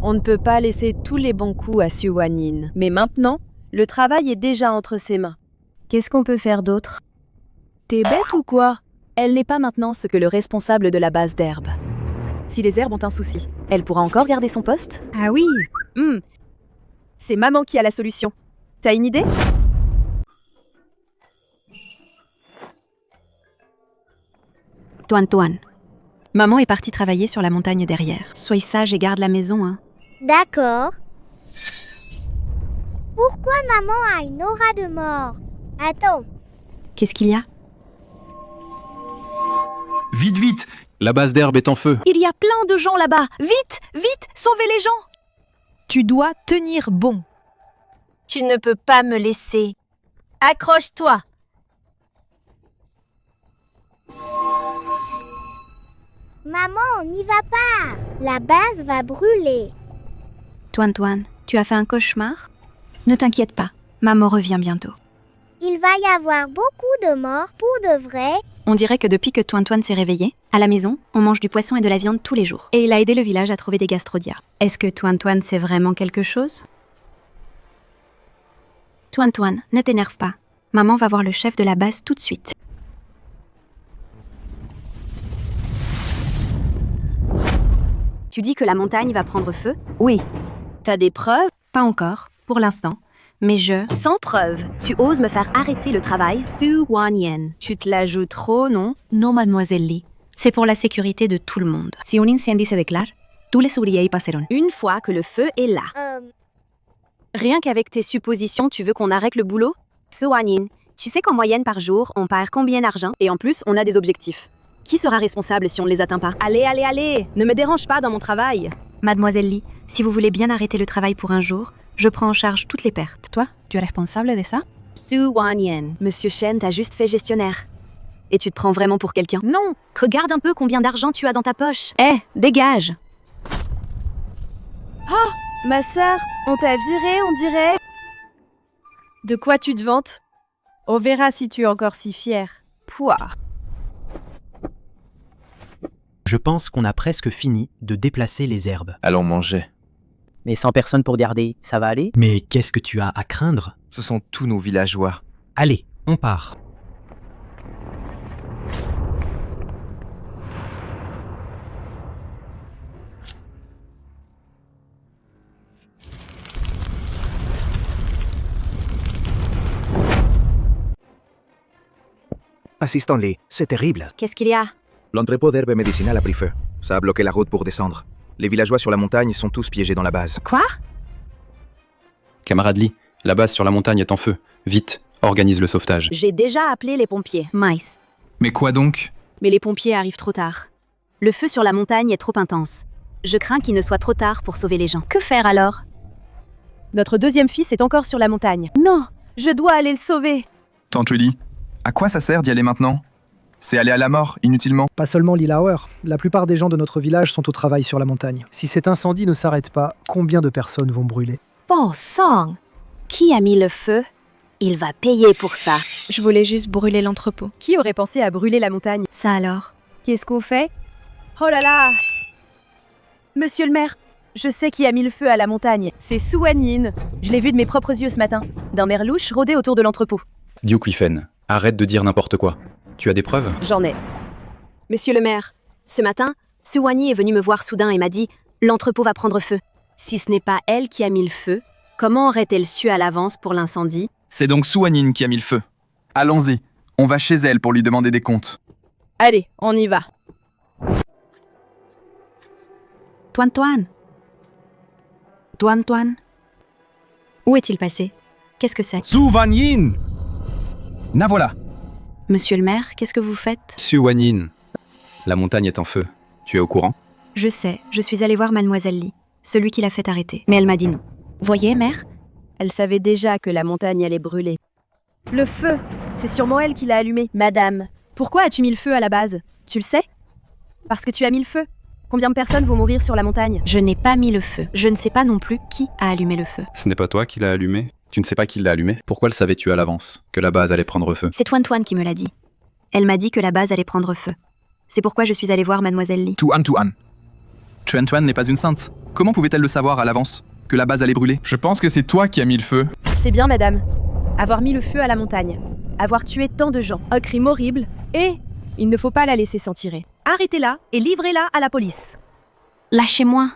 On ne peut pas laisser tous les bons coups à Suwanin. Mais maintenant, le travail est déjà entre ses mains. Qu'est-ce qu'on peut faire d'autre? T'es bête ou quoi? Elle n'est pas maintenant ce que le responsable de la base d'herbe. Si les herbes ont un souci, elle pourra encore garder son poste? Ah oui. C'est maman qui a la solution. T'as une idée? Toine. Maman est partie travailler sur la montagne derrière. Sois sage et garde la maison, hein. D'accord. Pourquoi maman a une aura de mort? Attends. Qu'est-ce qu'il y a? Vite, vite! La base d'herbe est en feu. Il y a plein de gens là-bas. Vite, vite, sauvez les gens. Tu dois tenir bon. Tu ne peux pas me laisser. Accroche-toi. Maman, n'y va pas. La base va brûler. Toine, tu as fait un cauchemar? Ne t'inquiète pas, maman revient bientôt. Il va y avoir beaucoup de morts pour de vrai. On dirait que depuis que Toine s'est réveillé, à la maison, on mange du poisson et de la viande tous les jours. Et il a aidé le village à trouver des gastrodias. Est-ce que Toine sait vraiment quelque chose? Toine, ne t'énerve pas. Maman va voir le chef de la base tout de suite. Tu dis que la montagne va prendre feu? Oui. T'as des preuves? Pas encore, pour l'instant. Mais Sans preuve, tu oses me faire arrêter le travail? Su Wanyin. Tu te la joues trop, non? Non, mademoiselle Lee. C'est pour la sécurité de tout le monde. Si un incendie se déclare, tous les ouvriers y passeront. Une fois que le feu est là. Rien qu'avec tes suppositions, tu veux qu'on arrête le boulot? Su Wanyin, tu sais qu'en moyenne par jour, on perd combien d'argent? Et en plus, on a des objectifs. Qui sera responsable si on ne les atteint pas? Allez, ne me dérange pas dans mon travail. Mademoiselle Lee, si vous voulez bien arrêter le travail pour un jour, je prends en charge toutes les pertes. Toi, tu es responsable de ça? Su Wanyin. Monsieur Shen t'a juste fait gestionnaire. Et tu te prends vraiment pour quelqu'un? Non. Regarde un peu combien d'argent tu as dans ta poche. Dégage. Oh, ma sœur, on t'a virée, on dirait. De quoi tu te vantes? On verra si tu es encore si fière. Pouah. Je pense qu'on a presque fini de déplacer les herbes. Allons manger. Mais sans personne pour garder, ça va aller? Mais qu'est-ce que tu as à craindre? Ce sont tous nos villageois. Allez, on part. Assistant Lee, c'est terrible. Qu'est-ce qu'il y a? L'entrepôt d'herbes médicinales a pris feu. Ça a bloqué la route pour descendre. Les villageois sur la montagne sont tous piégés dans la base. Quoi? Camarade Lee, la base sur la montagne est en feu. Vite, organise le sauvetage. J'ai déjà appelé les pompiers. Mice. Mais quoi donc? Mais les pompiers arrivent trop tard. Le feu sur la montagne est trop intense. Je crains qu'il ne soit trop tard pour sauver les gens. Que faire alors? Notre deuxième fils est encore sur la montagne. Non, je dois aller le sauver. Tante Willy, à quoi ça sert d'y aller maintenant? C'est aller à la mort, inutilement. Pas seulement Lillauer. La plupart des gens de notre village sont au travail sur la montagne. Si cet incendie ne s'arrête pas, combien de personnes vont brûler? Bon sang! Qui a mis le feu? Il va payer pour ça. Je voulais juste brûler l'entrepôt. Qui aurait pensé à brûler la montagne? Ça alors? Qu'est-ce qu'on fait? Oh là là! Monsieur le maire, je sais qui a mis le feu à la montagne. C'est Su Wanyin. Je l'ai vu de mes propres yeux ce matin. D'un merlouche rôdé autour de l'entrepôt. Diu Quifen, arrête de dire n'importe quoi. Tu as des preuves? J'en ai. Monsieur le maire, ce matin, Su Wanyin est venue me voir soudain et m'a dit « L'entrepôt va prendre feu ». Si ce n'est pas elle qui a mis le feu, comment aurait-elle su à l'avance pour l'incendie? C'est donc Su Wanyin qui a mis le feu. Allons-y, on va chez elle pour lui demander des comptes. Allez, on y va. Toine. Où est-il passé? Qu'est-ce que c'est? Su Wanyin! Na voilà! Monsieur le maire, qu'est-ce que vous faites? Su Wanyin, la montagne est en feu. Tu es au courant? Je sais, je suis allée voir mademoiselle Lee, celui qui l'a fait arrêter. Mais elle m'a dit non. Voyez, mère? Elle savait déjà que la montagne allait brûler. Le feu, c'est sûrement elle qui l'a allumé. Madame, pourquoi as-tu mis le feu à la base? Tu le sais? Parce que tu as mis le feu. Combien de personnes vont mourir sur la montagne? Je n'ai pas mis le feu. Je ne sais pas non plus qui a allumé le feu. Ce n'est pas toi qui l'as allumé? Tu ne sais pas qui l'a allumé? Pourquoi le savais-tu à l'avance, que la base allait prendre feu? C'est Toine qui me l'a dit. Elle m'a dit que la base allait prendre feu. C'est pourquoi je suis allée voir mademoiselle Lee. Tuan. Tuan n'est pas une sainte. Comment pouvait-elle le savoir à l'avance, que la base allait brûler? Je pense que c'est toi qui as mis le feu. C'est bien, madame. Avoir mis le feu à la montagne. Avoir tué tant de gens. Un crime horrible. Et Il ne faut pas la laisser s'en tirer. Arrêtez-la et livrez-la à la police. Lâchez-moi.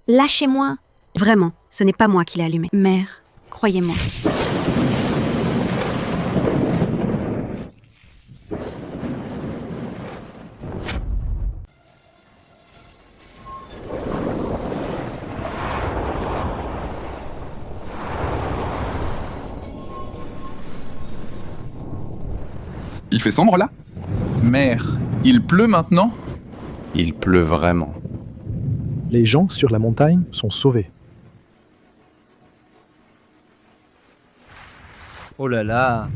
Lâchez-moi. Vraiment, ce n'est pas moi qui l'ai allumé. Mère, croyez-moi. Il fait sombre là? Mère, il pleut maintenant? Il pleut vraiment. Les gens sur la montagne sont sauvés. Oh là là.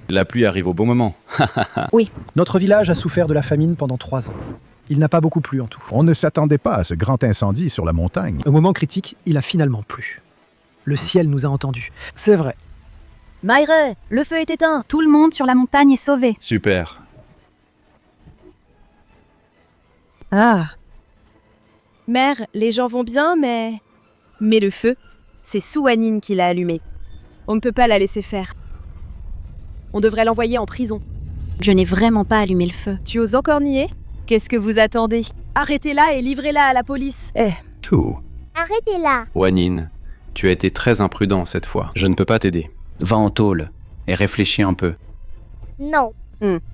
La pluie arrive au bon moment. Oui. Notre village a souffert de la famine pendant 3 ans. Il n'a pas beaucoup plu en tout. On ne s'attendait pas à ce grand incendie sur la montagne. Au moment critique, il a finalement plu. Le ciel nous a entendus. C'est vrai. Myre, le feu est éteint. Tout le monde sur la montagne est sauvé. Super. Ah. Mère, les gens vont bien, mais le feu, c'est Suwanyin qui l'a allumé. On ne peut pas la laisser faire. On devrait l'envoyer en prison. Je n'ai vraiment pas allumé le feu. Tu oses encore nier? Qu'est-ce que vous attendez? Arrêtez-la et livrez-la à la police. Tout. Arrêtez-la. Wanyin, tu as été très imprudent cette fois. Je ne peux pas t'aider. Va en tôle et réfléchis un peu. Non.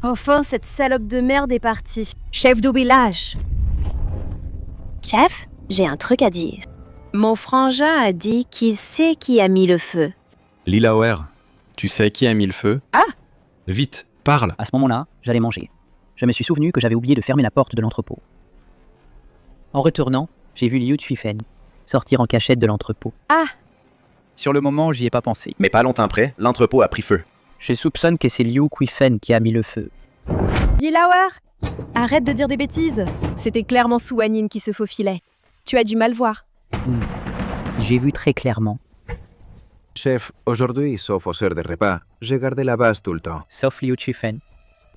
Enfin, cette salope de merde est partie. Chef du village. Chef, j'ai un truc à dire. Mon frangin a dit qu'il sait qui a mis le feu. Lilawer, tu sais qui a mis le feu? Ah! Vite, parle. À ce moment-là, j'allais manger. Je me suis souvenu que j'avais oublié de fermer la porte de l'entrepôt. En retournant, j'ai vu Liu Chuifen sortir en cachette de l'entrepôt. Ah! Sur le moment, j'y ai pas pensé. Mais pas longtemps après, l'entrepôt a pris feu. Je soupçonne que c'est Liu Chuifen qui a mis le feu. Yilawar, arrête de dire des bêtises. C'était clairement Suwanyin qui se faufilait. Tu as du mal voir. J'ai vu très clairement. Chef, aujourd'hui, sauf aux heures de repas, j'ai gardé la base tout le temps. Sauf Liu Chuifen.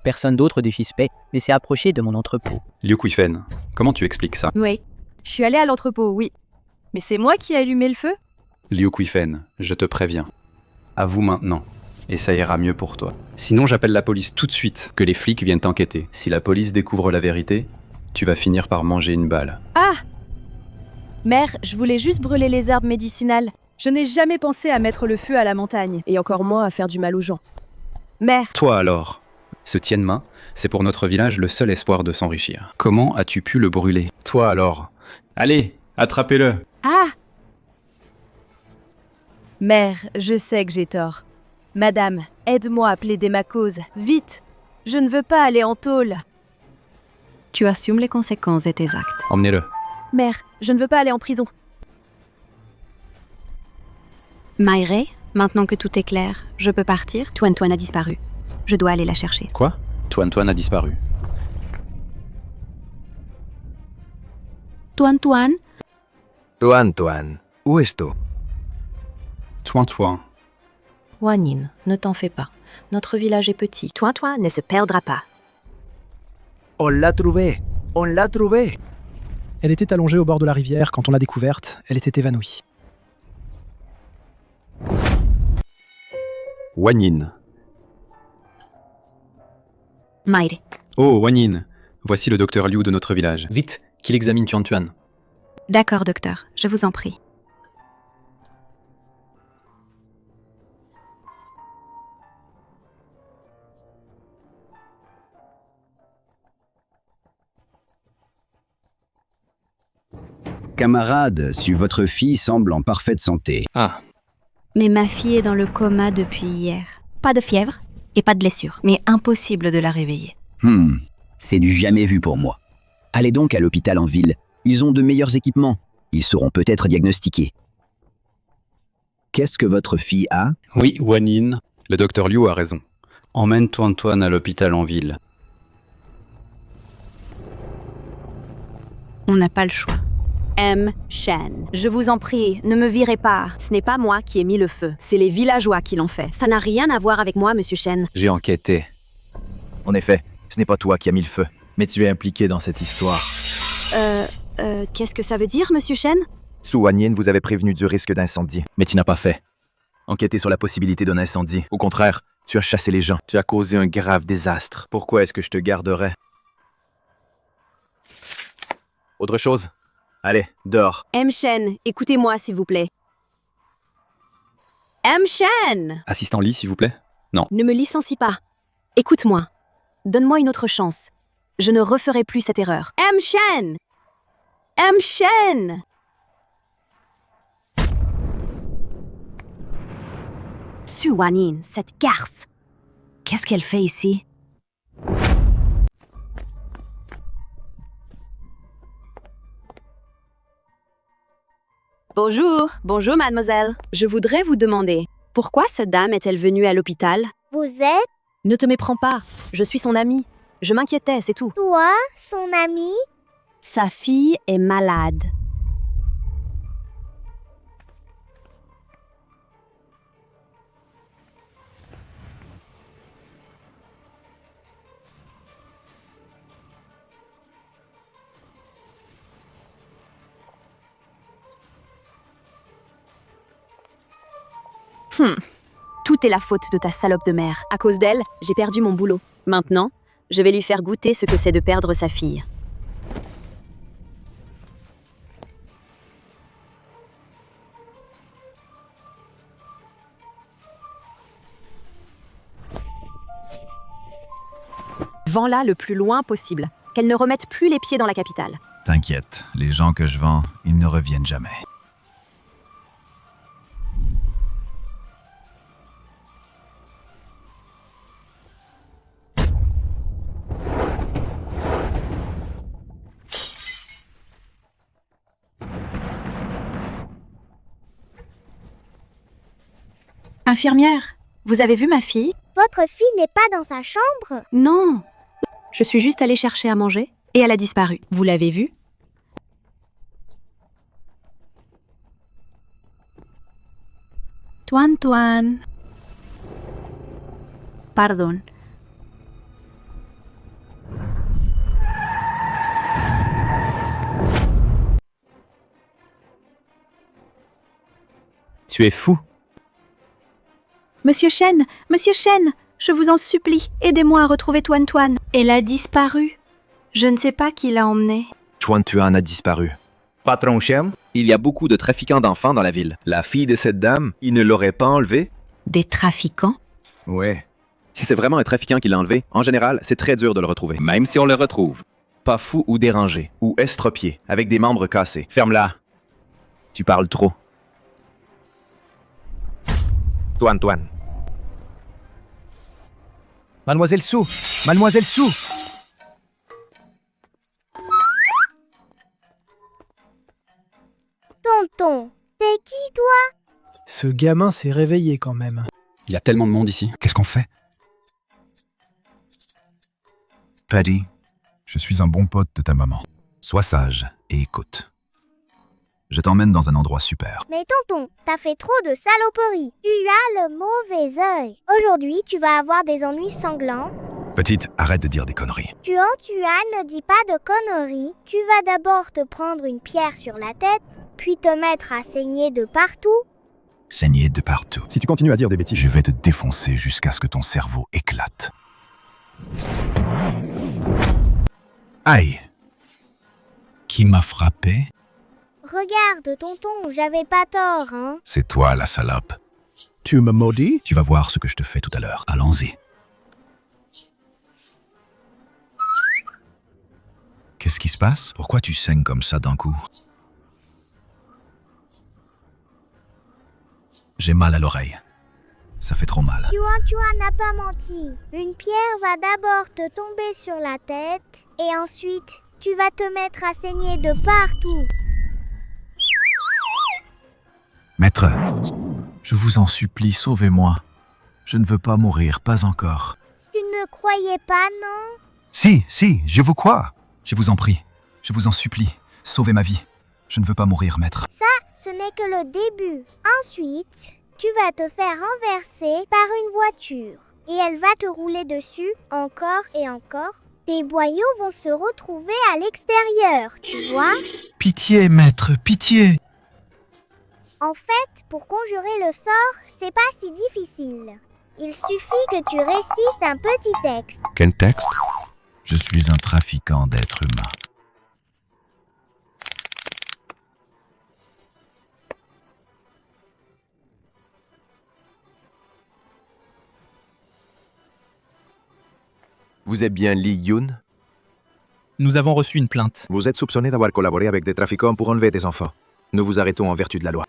Personne d'autre du suspect ne s'est approché de mon entrepôt. Liu Chuifen, comment tu expliques ça? Oui. Je suis allée à l'entrepôt, oui. Mais c'est moi qui ai allumé le feu? Liu Chuifen, je te préviens. Avoue maintenant, et ça ira mieux pour toi. Sinon, j'appelle la police tout de suite, que les flics viennent t'enquêter. Si la police découvre la vérité, tu vas finir par manger une balle. Ah! Mère, je voulais juste brûler les herbes médicinales. Je n'ai jamais pensé à mettre le feu à la montagne, et encore moins à faire du mal aux gens. Mère! Toi alors? Ce Tianma, c'est pour notre village le seul espoir de s'enrichir. Comment as-tu pu le brûler? Toi alors? Allez, attrapez-le! Ah! Mère, je sais que j'ai tort. Madame, aide-moi à plaider ma cause, vite! Je ne veux pas aller en tôle. Tu assumes les conséquences de tes actes. Emmenez-le. Mère, je ne veux pas aller en prison. Myre, maintenant que tout est clair, je peux partir? Tuan a disparu. Je dois aller la chercher. Quoi? Tuan a disparu. Tuan? Tuan, où est-ce? Tuan. Wanyin, ne t'en fais pas. Notre village est petit. Tuan ne se perdra pas. On l'a trouvé! On l'a trouvé! Elle était allongée au bord de la rivière. Quand on l'a découverte, elle était évanouie. Wanyin. Myre. Oh, Wanyin. Voici le docteur Liu de notre village. Vite, qu'il examine Tuan. D'accord, docteur. Je vous en prie. Camarade, votre fille semble en parfaite santé. Ah. Mais ma fille est dans le coma depuis hier. Pas de fièvre et pas de blessure. Mais impossible de la réveiller. C'est du jamais vu pour moi. Allez donc à l'hôpital en ville. Ils ont de meilleurs équipements. Ils sauront peut-être diagnostiquer. Qu'est-ce que votre fille a? Oui, Wanyin. Le docteur Liu a raison. Emmène Tuan à l'hôpital en ville. On n'a pas le choix. M. Shen, je vous en prie, ne me virez pas. Ce n'est pas moi qui ai mis le feu, c'est les villageois qui l'ont fait. Ça n'a rien à voir avec moi, monsieur Shen. J'ai enquêté. En effet, ce n'est pas toi qui as mis le feu, mais tu es impliqué dans cette histoire. Qu'est-ce que ça veut dire, monsieur Shen? Suwanyin vous avait prévenu du risque d'incendie, mais tu n'as pas fait. Enquêter sur la possibilité d'un incendie. Au contraire, tu as chassé les gens. Tu as causé un grave désastre. Pourquoi est-ce que je te garderais? Autre chose? Allez, dehors. M. Shen, écoutez-moi s'il vous plaît. M. Shen! Assistant Lee, s'il vous plaît? Non. Ne me licencie pas. Écoute-moi. Donne-moi une autre chance. Je ne referai plus cette erreur. M. Shen! M. Shen! Su Wanyin, cette garce. Qu'est-ce qu'elle fait ici? Bonjour mademoiselle. Je voudrais vous demander, pourquoi cette dame est-elle venue à l'hôpital? Vous êtes? Ne te méprends pas, je suis son amie. Je m'inquiétais, c'est tout. Toi, son ami? Sa fille est malade. Tout est la faute de ta salope de mère. À cause d'elle, j'ai perdu mon boulot. Maintenant, je vais lui faire goûter ce que c'est de perdre sa fille. Vends-la le plus loin possible. Qu'elle ne remette plus les pieds dans la capitale. T'inquiète, les gens que je vends, ils ne reviennent jamais. Infirmière, vous avez vu ma fille? Votre fille n'est pas dans sa chambre? Non. Je suis juste allée chercher à manger et elle a disparu. Vous l'avez vue? Tuan. Pardon. Tu es fou. Monsieur Shen, je vous en supplie, aidez-moi à retrouver Tuan. Elle a disparu. Je ne sais pas qui l'a emmenée. Tuan a disparu. Patron Shem, il y a beaucoup de trafiquants d'enfants dans la ville. La fille de cette dame, il ne l'aurait pas enlevée? Des trafiquants? Ouais. Si c'est vraiment un trafiquant qui l'a enlevé, en général, c'est très dur de le retrouver. Même si on le retrouve. Pas fou ou dérangé, ou estropié, avec des membres cassés. Ferme-la. Tu parles trop. Tuan. Mademoiselle Su! Mademoiselle Su! Tonton, t'es qui toi? Ce gamin s'est réveillé quand même. Il y a tellement de monde ici. Qu'est-ce qu'on fait? Paddy, je suis un bon pote de ta maman. Sois sage et écoute. Je t'emmène dans un endroit super. Mais tonton, t'as fait trop de saloperies. Tu as le mauvais œil. Aujourd'hui, tu vas avoir des ennuis sanglants. Petite, arrête de dire des conneries. Tuan, ne dis pas de conneries. Tu vas d'abord te prendre une pierre sur la tête, puis te mettre à saigner de partout. Saigner de partout. Si tu continues à dire des bêtises, je vais te défoncer jusqu'à ce que ton cerveau éclate. Aïe! Qui m'a frappé? Regarde, tonton, j'avais pas tort, hein? C'est toi, la salope. Tu me maudis? Tu vas voir ce que je te fais tout à l'heure. Allons-y. Qu'est-ce qui se passe? Pourquoi tu saignes comme ça d'un coup? J'ai mal à l'oreille. Ça fait trop mal. Tuan n'a pas menti. Une pierre va d'abord te tomber sur la tête, et ensuite, tu vas te mettre à saigner de partout. Maître, je vous en supplie, sauvez-moi. Je ne veux pas mourir, pas encore. Tu ne croyais pas, non? Si, je vous crois. Je vous en prie, je vous en supplie, sauvez ma vie. Je ne veux pas mourir, maître. Ça, ce n'est que le début. Ensuite, tu vas te faire renverser par une voiture. Et elle va te rouler dessus, encore et encore. Tes boyaux vont se retrouver à l'extérieur, tu vois? Pitié, maître, pitié. En fait, pour conjurer le sort, c'est pas si difficile. Il suffit que tu récites un petit texte. Quel texte? Je suis un trafiquant d'êtres humains. Vous êtes bien Lee Yoon? Nous avons reçu une plainte. Vous êtes soupçonné d'avoir collaboré avec des trafiquants pour enlever des enfants. Nous vous arrêtons en vertu de la loi.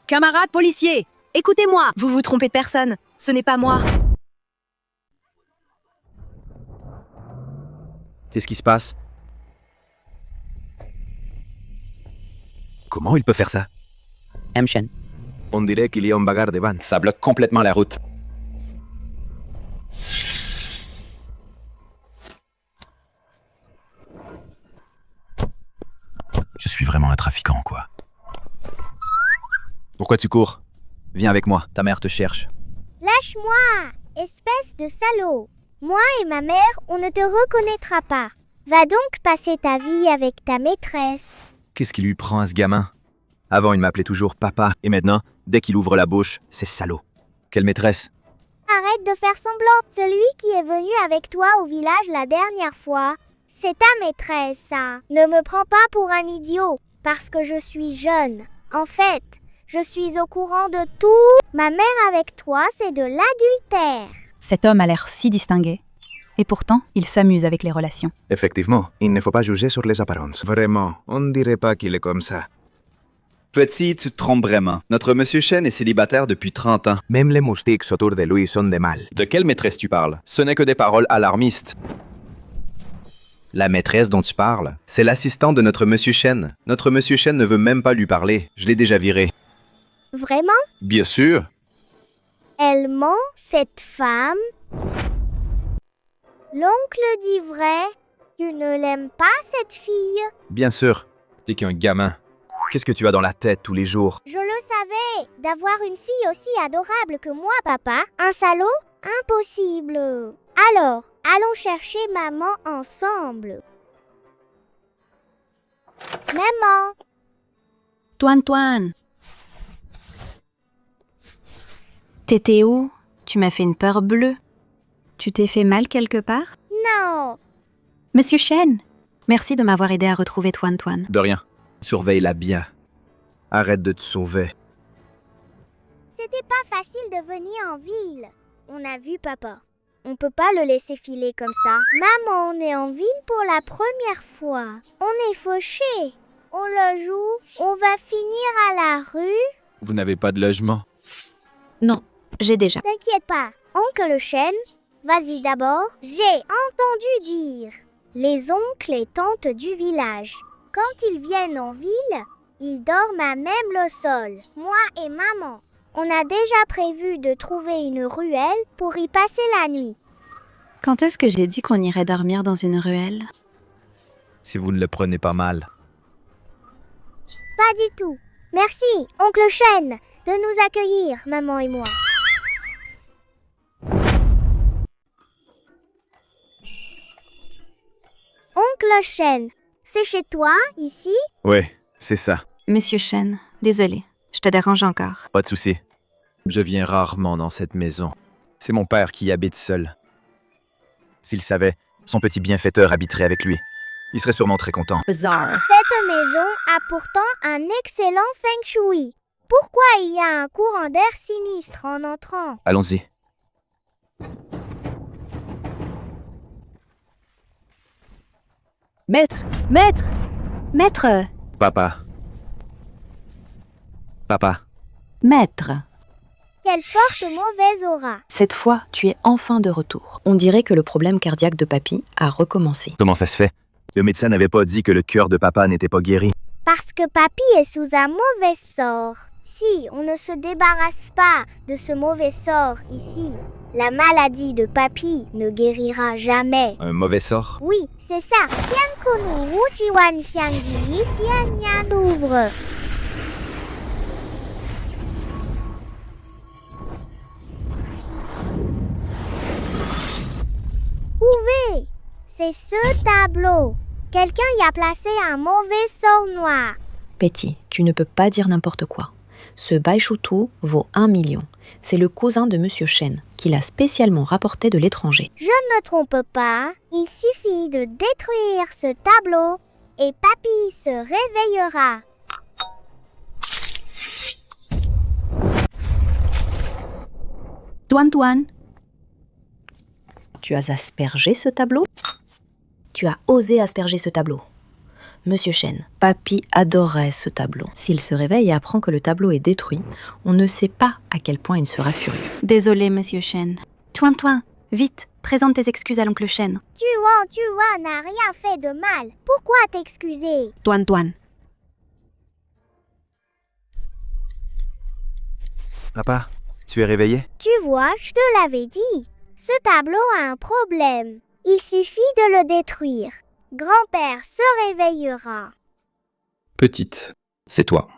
Camarades policiers, écoutez-moi. Vous vous trompez de personne. Ce n'est pas moi. Qu'est-ce qui se passe? Comment il peut faire ça? Shen. On dirait qu'il y a une bagarre de bandes. Ça bloque complètement la route. Je suis vraiment un trafiquant, quoi. Pourquoi tu cours? Viens avec moi, ta mère te cherche. Lâche-moi, espèce de salaud. Moi et ma mère, on ne te reconnaîtra pas. Va donc passer ta vie avec ta maîtresse. Qu'est-ce qui lui prend à ce gamin? Avant, il m'appelait toujours papa, et maintenant, dès qu'il ouvre la bouche, c'est salaud. Quelle maîtresse? Arrête de faire semblant. Celui qui est venu avec toi au village la dernière fois, c'est ta maîtresse, ça. Ne me prends pas pour un idiot, parce que je suis jeune. En fait, je suis au courant de tout. Ma mère avec toi, c'est de l'adultère. Cet homme a l'air si distingué. Et pourtant, il s'amuse avec les relations. Effectivement, il ne faut pas juger sur les apparences. Vraiment, on ne dirait pas qu'il est comme ça. Petit, tu te trompes vraiment. Notre monsieur Shen est célibataire depuis 30 ans. Même les moustiques autour de lui sont des mâles. De quelle maîtresse tu parles? Ce n'est que des paroles alarmistes. La maîtresse dont tu parles, c'est l'assistante de notre monsieur Shen. Notre monsieur Shen ne veut même pas lui parler. Je l'ai déjà viré. Vraiment? Bien sûr. Elle ment, cette femme. L'oncle dit vrai. Tu ne l'aimes pas, cette fille? Bien sûr. T'es qu'un gamin. Qu'est-ce que tu as dans la tête tous les jours? Je le savais. D'avoir une fille aussi adorable que moi, papa. Un salaud? Impossible. Alors, allons chercher maman ensemble. Maman. Toine. T'étais où? Tu m'as fait une peur bleue. Tu t'es fait mal quelque part? Non. Monsieur Shen, merci de m'avoir aidé à retrouver Toine. De rien. Surveille-la bien. Arrête de te sauver. C'était pas facile de venir en ville. On a vu papa. On peut pas le laisser filer comme ça. Maman, on est en ville pour la première fois. On est fauchés. On le joue. On va finir à la rue. Vous n'avez pas de logement? Non, j'ai déjà. T'inquiète pas. Oncle Shen, vas-y d'abord. J'ai entendu dire les oncles et tantes du village. Quand ils viennent en ville, ils dorment à même le sol. Moi et maman. On a déjà prévu de trouver une ruelle pour y passer la nuit. Quand est-ce que j'ai dit qu'on irait dormir dans une ruelle? Si vous ne le prenez pas mal. Pas du tout. Merci, oncle Shen, de nous accueillir, maman et moi. Oncle Shen, c'est chez toi, ici? Ouais, c'est ça. Monsieur Shen, désolé, je te dérange encore. Pas de souci. Je viens rarement dans cette maison. C'est mon père qui y habite seul. S'il savait, son petit bienfaiteur habiterait avec lui. Il serait sûrement très content. Bizarre. Cette maison a pourtant un excellent feng shui. Pourquoi il y a un courant d'air sinistre en entrant? Allons-y. Maître! Papa. Maître. Quelle forte mauvaise aura. Cette fois, tu es enfin de retour. On dirait que le problème cardiaque de papy a recommencé. Comment ça se fait? Le médecin n'avait pas dit que le cœur de papa n'était pas guéri. Parce que papy est sous un mauvais sort. Si on ne se débarrasse pas de ce mauvais sort ici, la maladie de papy ne guérira jamais. Un mauvais sort? Oui, c'est ça. Tian Kunu Wu Chiwan Xiang Yi Tian Yan ouvre. Trouvez! C'est ce tableau. Quelqu'un y a placé un mauvais sort noir. Betty, tu ne peux pas dire n'importe quoi. Ce Baishutu vaut 1 million. C'est le cousin de Monsieur Shen, qui l'a spécialement rapporté de l'étranger. Je ne me trompe pas. Il suffit de détruire ce tableau et papy se réveillera. Toine. Tu as aspergé ce tableau? Tu as osé asperger ce tableau. Monsieur Chen, papy adorait ce tableau. S'il se réveille et apprend que le tableau est détruit, on ne sait pas à quel point il sera furieux. Désolé, monsieur Chen. Toin, vite, présente tes excuses à l'oncle Chen. Tu vois, n'a rien fait de mal. Pourquoi t'excuser? Toin. Papa, tu es réveillé? Tu vois, je te l'avais dit. Ce tableau a un problème. Il suffit de le détruire. Grand-père se réveillera. Petite, c'est toi.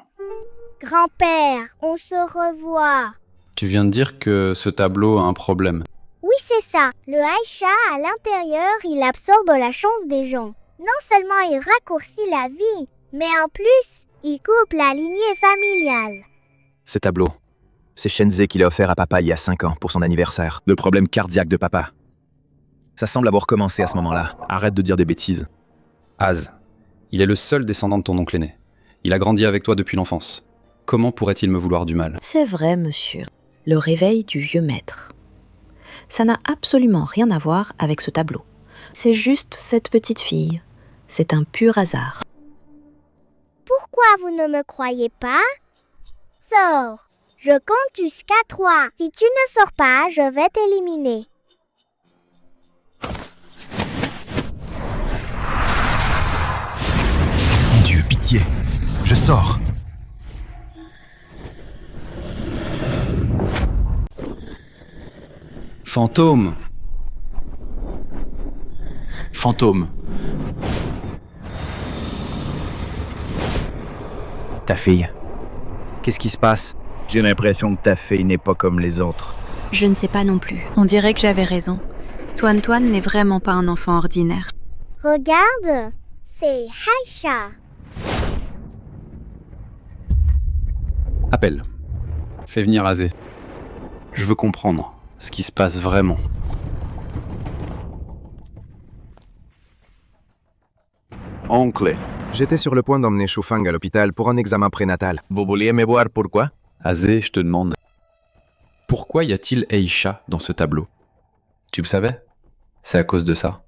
Grand-père, on se revoit. Tu viens de dire que ce tableau a un problème. Oui, c'est ça. Le Aïcha, à l'intérieur, il absorbe la chance des gens. Non seulement il raccourcit la vie, mais en plus, il coupe la lignée familiale. Ce tableau, c'est Shenzhe qui l'a offert à papa il y a 5 ans pour son anniversaire. Le problème cardiaque de papa. Ça semble avoir commencé à ce moment-là. Arrête de dire des bêtises. Az, il est le seul descendant de ton oncle aîné. Il a grandi avec toi depuis l'enfance. Comment pourrait-il me vouloir du mal? C'est vrai, monsieur. Le réveil du vieux maître. Ça n'a absolument rien à voir avec ce tableau. C'est juste cette petite fille. C'est un pur hasard. Pourquoi vous ne me croyez pas? Sors. Je compte jusqu'à 3. Si tu ne sors pas, je vais t'éliminer. Mon Dieu, pitié. Je sors. Fantôme. Ta fille. Qu'est-ce qui se passe? J'ai l'impression que ta fille n'est pas comme les autres. Je ne sais pas non plus. On dirait que j'avais raison. Toin n'est vraiment pas un enfant ordinaire. Regarde, c'est Aïcha. Appelle. Fais venir Azé. Je veux comprendre ce qui se passe vraiment. Oncle, j'étais sur le point d'emmener Shufang à l'hôpital pour un examen prénatal. Vous vouliez me voir pourquoi? Azé, je te demande. Pourquoi y a-t-il Aïcha dans ce tableau? Tu le savais? C'est à cause de ça.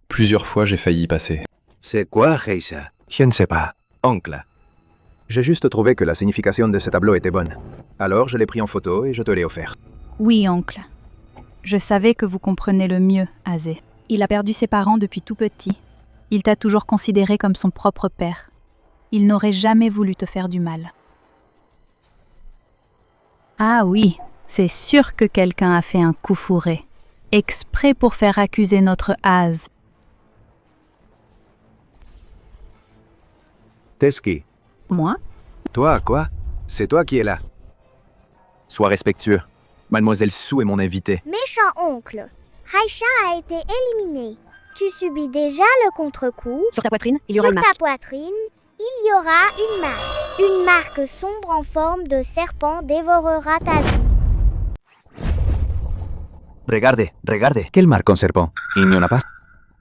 Plusieurs fois, j'ai failli y passer. C'est quoi, Aïcha? Je ne sais pas. Oncle. J'ai juste trouvé que la signification de ce tableau était bonne. Alors, je l'ai pris en photo et je te l'ai offert. Oui, oncle. Je savais que vous comprenez le mieux, Azé. Il a perdu ses parents depuis tout petit. Il t'a toujours considéré comme son propre père. Il n'aurait jamais voulu te faire du mal. Ah oui, c'est sûr que quelqu'un a fait un coup fourré, exprès pour faire accuser notre Az. Teski. Moi? Toi, quoi? C'est toi qui es là. Sois respectueux. Mademoiselle Su est mon invitée. Méchant oncle. Aïcha a été éliminée. Tu subis déjà le contre-coup. Sur ta poitrine, il y aura Sur une marque. ta poitrine, il y aura une marque. Une marque sombre en forme de serpent dévorera ta vie. Regardez. Quelle marque en serpent? Il n'y en a pas.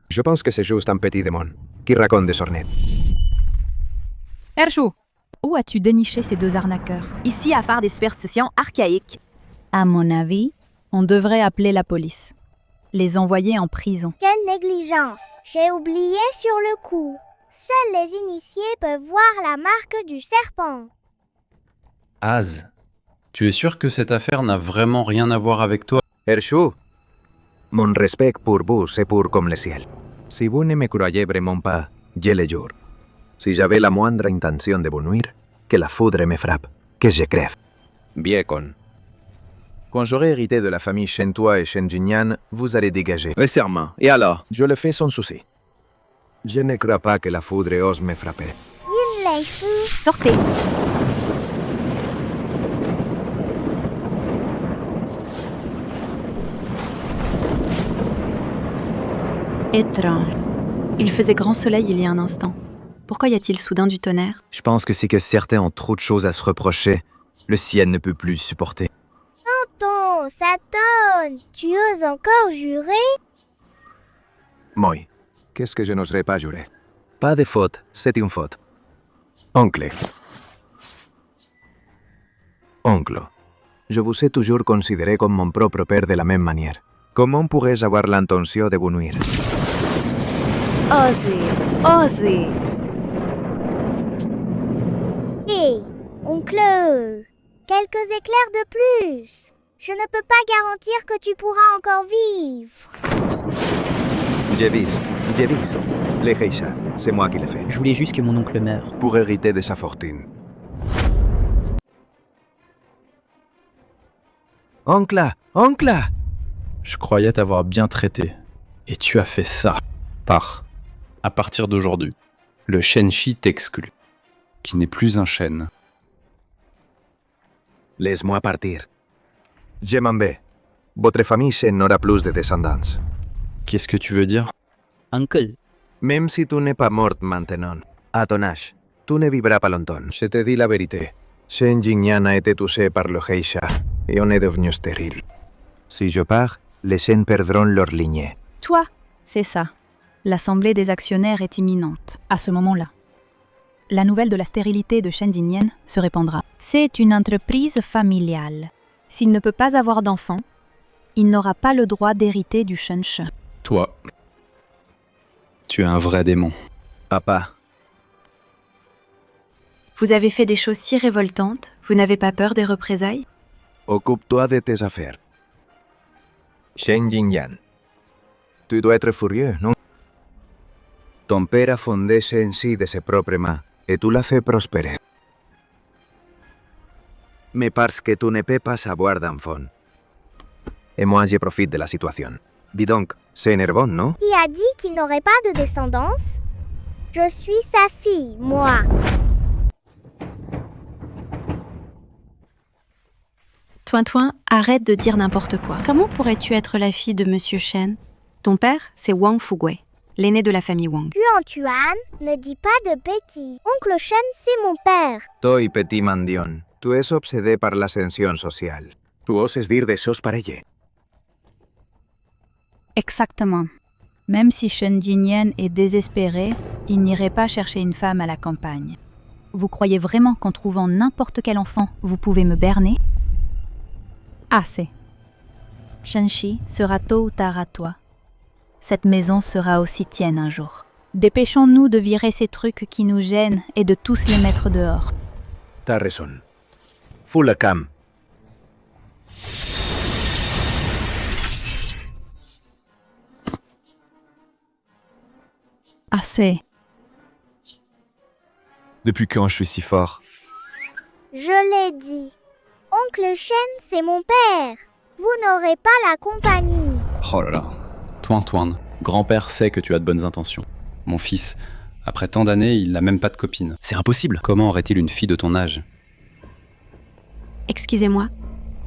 Je pense que c'est juste un petit démon qui raconte des sornettes. Erchou, où as-tu déniché ces deux arnaqueurs? Ici à faire des superstitions archaïques. À mon avis, on devrait appeler la police. Les envoyer en prison. Quelle négligence. J'ai oublié sur le coup. Seuls les initiés peuvent voir la marque du serpent. Az, tu es sûr que cette affaire n'a vraiment rien à voir avec toi? Erchou, mon respect pour vous, c'est pour comme le ciel. Si vous ne me croyez vraiment pas, je le jure. Si j'avais la moindre intention de vous nuire, que la foudre me frappe, que je crève. Bien con. Quand j'aurai hérité de la famille Shentua et Shenjinyan, vous allez dégager. Les serments. Et alors? Je le fais sans souci. Je ne crois pas que la foudre ose me frapper. Yin Lei Fu. Sortez. Étrange. Il faisait grand soleil il y a un instant. Pourquoi y a-t-il soudain du tonnerre? Je pense que c'est que certains ont trop de choses à se reprocher. Le ciel ne peut plus supporter. Tonton, ça tonne. Tu oses encore jurer? Moi, qu'est-ce que je n'oserais pas jurer? Pas de faute, c'est une faute. Oncle. Oncle, je vous ai toujours considéré comme mon propre père de la même manière. Comment pourrais-je avoir l'intention de vous nuire? Osez, osez. Hé, oncle, quelques éclairs de plus. Je ne peux pas garantir que tu pourras encore vivre. Jevis, les geishas, c'est moi qui l'ai fait. Je voulais juste que mon oncle meure. Pour hériter de sa fortune. Oncle! Je croyais t'avoir bien traité. Et tu as fait ça. Pars. À partir d'aujourd'hui, le Shenshi t'exclut. Qui n'est plus un chêne. Laisse-moi partir. Je m'en vais. Votre famille n'aura plus de descendance. Qu'est-ce que tu veux dire? Uncle. Même si tu n'es pas morte maintenant, à ton âge, tu ne vivras pas longtemps. Je te dis la vérité. Shen Jingyan a été touché par le geisha et on est devenu stérile. Si je pars, les Shen perdront leur lignée. Toi, c'est ça. L'assemblée des actionnaires est imminente. À ce moment-là, la nouvelle de la stérilité de Shen Jingyan se répandra. C'est une entreprise familiale. S'il ne peut pas avoir d'enfant, il n'aura pas le droit d'hériter du Shenshi. Toi, tu es un vrai démon. Papa, Vous avez fait des choses si révoltantes, vous n'avez pas peur des représailles? Occupe-toi de tes affaires. Shen Jingyan. Tu dois être furieux, non? Ton père a fondé Shenxi de ses propres mains et tu l'as fait prospérer. Mais parce que tu ne peux pas avoir d'enfant. Et moi, je profite de la situation. Dis donc, c'est énervant, non? Qui a dit qu'il n'aurait pas de descendance? Je suis sa fille, moi. Toin, arrête de dire n'importe quoi. Comment pourrais-tu être la fille de Monsieur Shen? Ton père, c'est Wang Fugui, l'aîné de la famille Wang. Tuan, ne dis pas de bêtises. Oncle Shen, c'est mon père. Toi, petit mendiant, tu es obsédé par l'ascension sociale. Tu oses dire des choses pareilles. Exactement. Même si Shen Jingyan est désespéré, il n'irait pas chercher une femme à la campagne. Vous croyez vraiment qu'en trouvant n'importe quel enfant, vous pouvez me berner? Assez. Shenshi sera tôt ou tard à toi. Cette maison sera aussi tienne un jour. Dépêchons-nous de virer ces trucs qui nous gênent et de tous les mettre dehors. T'as raison. Fous le camp. Assez. depuis quand je suis si fort? Je l'ai dit. Oncle Shen, c'est mon père. Vous n'aurez pas la compagnie. Oh là là. Toin, grand-père sait que tu as de bonnes intentions. Mon fils, après tant d'années, il n'a même pas de copine. C'est impossible. Comment aurait-il une fille de ton âge? Excusez-moi,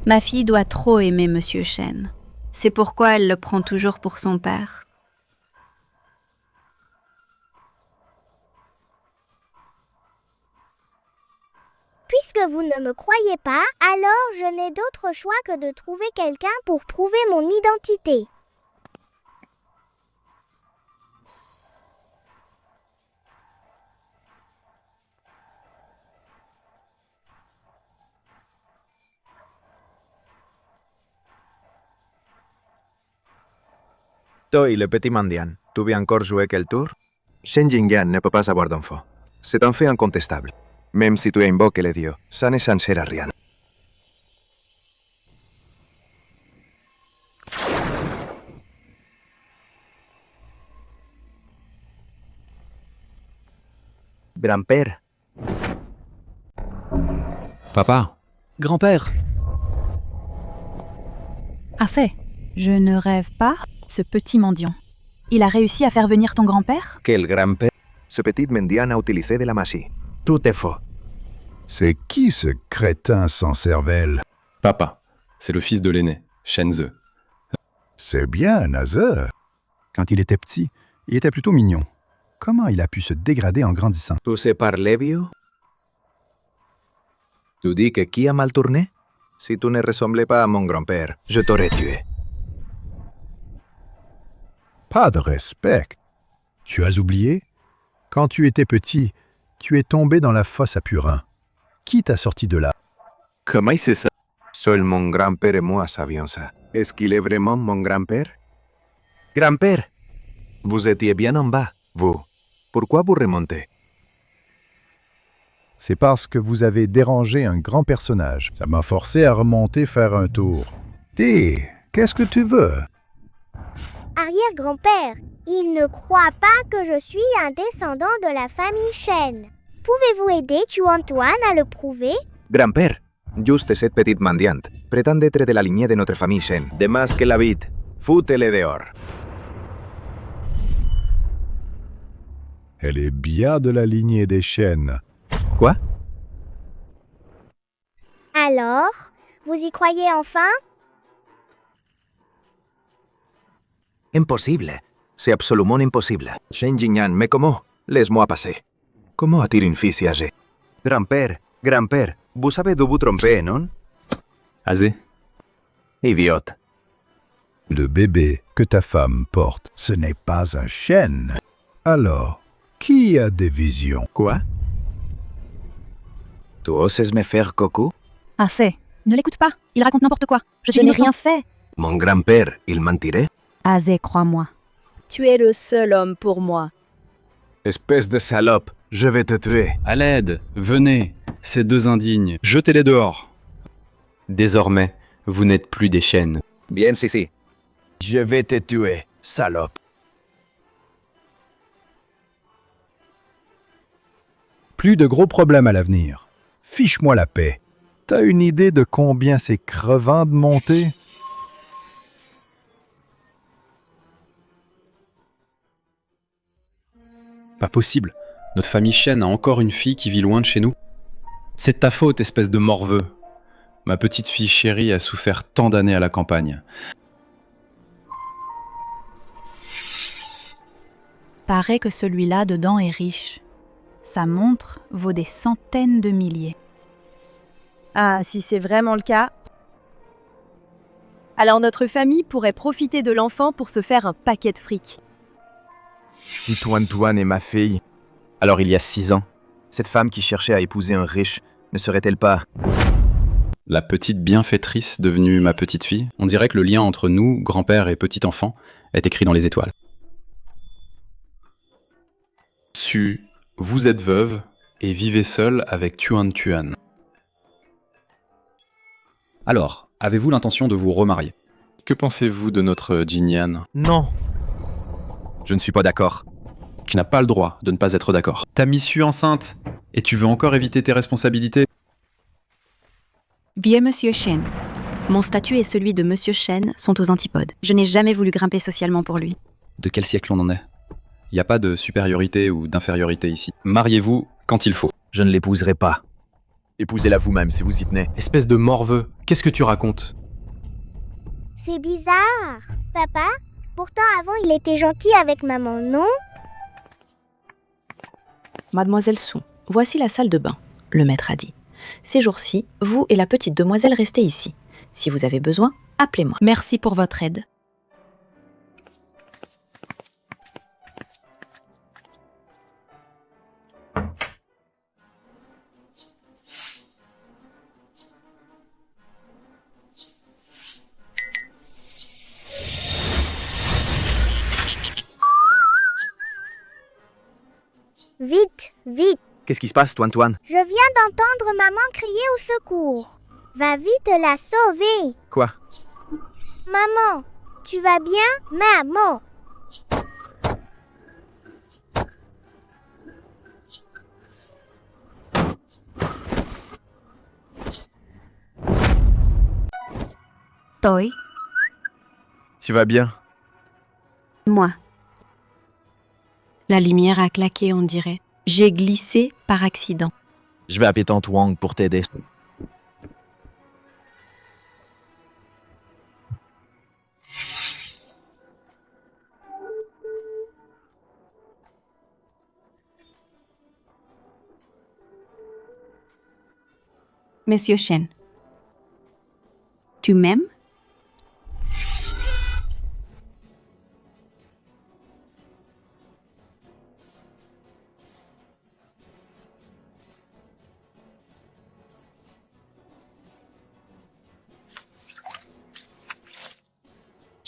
ma fille doit trop aimer Monsieur Shen. C'est pourquoi elle le prend toujours pour son père. Puisque vous ne me croyez pas, alors je n'ai d'autre choix que de trouver quelqu'un pour prouver mon identité. Toi, le petit mendiant, tu veux encore jouer quel tour? Shen Jingyan ne peut pas avoir d'enfant. C'est un fait incontestable. Même si tu invoques les dieux, ça ne changera rien. Grand-père. Papa. Grand-père. Assez. Je ne rêve pas, ce petit mendiant. Il a réussi à faire venir ton grand-père? Quel grand-père? Ce petit mendiant a utilisé de la magie. Tout est faux. C'est qui ce crétin sans cervelle? Papa. C'est le fils de l'aîné, Shenzhe. C'est bien, Naze. Quand il était petit, il était plutôt mignon. Comment il a pu se dégrader en grandissant? Tu sais parler, vieux? Tu dis que qui a mal tourné? Si tu ne ressemblais pas à mon grand-père, je t'aurais tué. Pas de respect. Tu as oublié? Quand tu étais petit, tu es tombé dans la fosse à Purin. Qui t'a sorti de là? Comment il sait ça? Seul mon grand-père et moi savions ça. Est-ce qu'il est vraiment mon grand-père? Grand-père, vous étiez bien en bas, vous. Pourquoi vous remontez? C'est parce que vous avez dérangé un grand personnage. Ça m'a forcé à remonter faire un tour. Qu'est-ce que tu veux? Arrière-grand-père, il ne croit pas que je suis un descendant de la famille Shen. Pouvez-vous aider Antoine à le prouver? Grand-père, juste cette petite mendiante prétend être de la lignée de notre famille Shen. Démasque la bite. Foutez-le dehors. Elle est bien de la lignée des Shen. Quoi? Alors, vous y croyez enfin? Impossible. C'est absolument impossible. Shen Jingyan, mais comment? Laisse-moi passer. Comment a-t-il une fille si âgée? Grand-père, vous savez d'où vous trompez, non? Azé. Idiote. Le bébé que ta femme porte, ce n'est pas un Shen. Alors, qui a des visions? Quoi? Tu oses me faire coco? Assez. Ne l'écoute pas. Il raconte n'importe quoi. Je n'ai rien fait. Mon grand-père, il mentirait? Azé, crois-moi. Tu es le seul homme pour moi. Espèce de salope, je vais te tuer. À l'aide, venez, ces deux indignes, jetez-les dehors. Désormais, vous n'êtes plus des Shen. Bien, si. Je vais te tuer, salope. Plus de gros problèmes à l'avenir. Fiche-moi la paix. T'as une idée de combien c'est crevant de monter? Pas possible. Notre famille Shen a encore une fille qui vit loin de chez nous. C'est de ta faute, espèce de morveux. Ma petite fille chérie a souffert tant d'années à la campagne. Paraît que celui-là dedans est riche. Sa montre vaut des centaines de milliers. Ah, si c'est vraiment le cas, alors notre famille pourrait profiter de l'enfant pour se faire un paquet de fric. Si Antoine est ma fille, alors il y a 6 ans, cette femme qui cherchait à épouser un riche ne serait-elle pas... La petite bienfaitrice devenue ma petite fille? On dirait que le lien entre nous, grand-père et petit enfant, est écrit dans les étoiles. Vous êtes veuve et vivez seule avec Tuan. Alors, avez-vous l'intention de vous remarier? Que pensez-vous de notre Jinyan? Non. Je ne suis pas d'accord. Tu n'as pas le droit de ne pas être d'accord. T'as mis Su enceinte et tu veux encore éviter tes responsabilités? Vieux Monsieur Shen. Mon statut et celui de Monsieur Shen sont aux antipodes. Je n'ai jamais voulu grimper socialement pour lui. De quel siècle on en est? Il n'y a pas de supériorité ou d'infériorité ici. Mariez-vous quand il faut. Je ne l'épouserai pas. Épousez-la vous-même si vous y tenez. Espèce de morveux, qu'est-ce que tu racontes? C'est bizarre. Papa, pourtant avant il était gentil avec maman, non? Mademoiselle Sou, voici la salle de bain, le maître a dit. Ces jours-ci, vous et la petite demoiselle restez ici. Si vous avez besoin, appelez-moi. Merci pour votre aide. Vite, vite. Qu'est-ce qui se passe, Antoine? Je viens d'entendre maman crier au secours. Va vite la sauver. Quoi? Maman, tu vas bien? Maman. Toi. Tu vas bien? Moi. La lumière a claqué, on dirait. J'ai glissé par accident. Je vais appeler Tante Wang pour t'aider. Monsieur Shen. Tu m'aimes?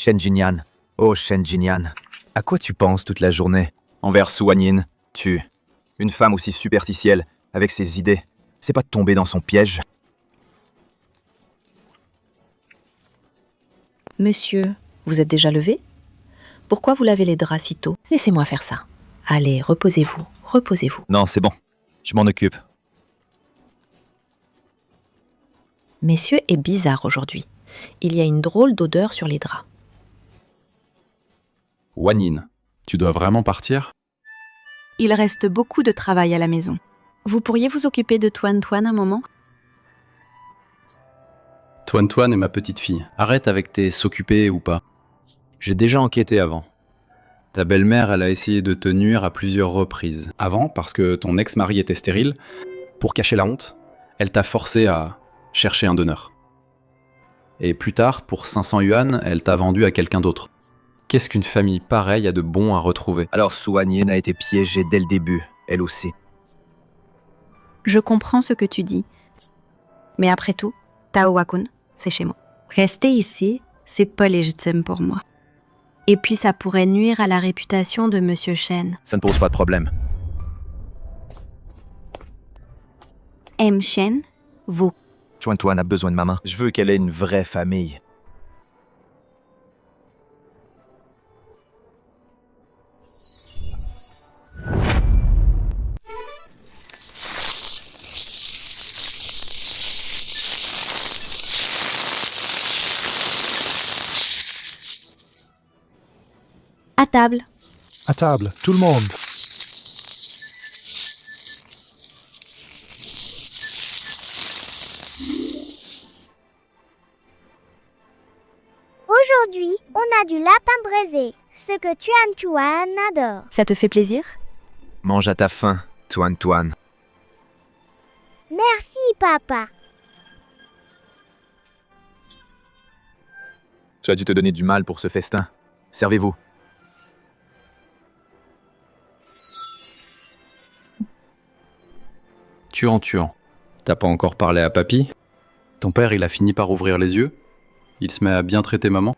Shen Jinyan. Oh, Shen Jinyan. À quoi tu penses toute la journée? Envers Su Wanyin, une femme aussi superficielle, avec ses idées, c'est pas de tomber dans son piège? Monsieur, vous êtes déjà levé? Pourquoi vous lavez les draps si tôt? Laissez-moi faire ça. Allez, reposez-vous, reposez-vous. Non, c'est bon. Je m'en occupe. Messieurs est bizarre aujourd'hui. Il y a une drôle d'odeur sur les draps. Wanyin, tu dois vraiment partir? Il reste beaucoup de travail à la maison. Vous pourriez vous occuper de Tuan un moment? Tuan est ma petite fille. Arrête avec tes s'occuper ou pas. J'ai déjà enquêté avant. Ta belle-mère, elle a essayé de te nuire à plusieurs reprises. Avant, parce que ton ex-mari était stérile, pour cacher la honte, elle t'a forcé à chercher un donneur. Et plus tard, pour 500 yuan, elle t'a vendu à quelqu'un d'autre. Qu'est-ce qu'une famille pareille a de bon à retrouver? Alors Su Wanyin a été piégée dès le début, elle aussi. Je comprends ce que tu dis. Mais après tout, Tao Wakun, c'est chez moi. Rester ici, c'est pas légitime pour moi. Et puis ça pourrait nuire à la réputation de Monsieur Shen. Ça ne pose pas de problème. M. Shen, vous. Tuan a besoin de maman. Je veux qu'elle ait une vraie famille. À table. À table, tout le monde. Aujourd'hui, on a du lapin braisé, ce que Tuan adore. Ça te fait plaisir? Mange à ta faim, Tuan. Merci, papa. Tu as dû te donner du mal pour ce festin. Servez-vous. Tuan. T'as pas encore parlé à papy? Ton père, il a fini par ouvrir les yeux? Il se met à bien traiter maman?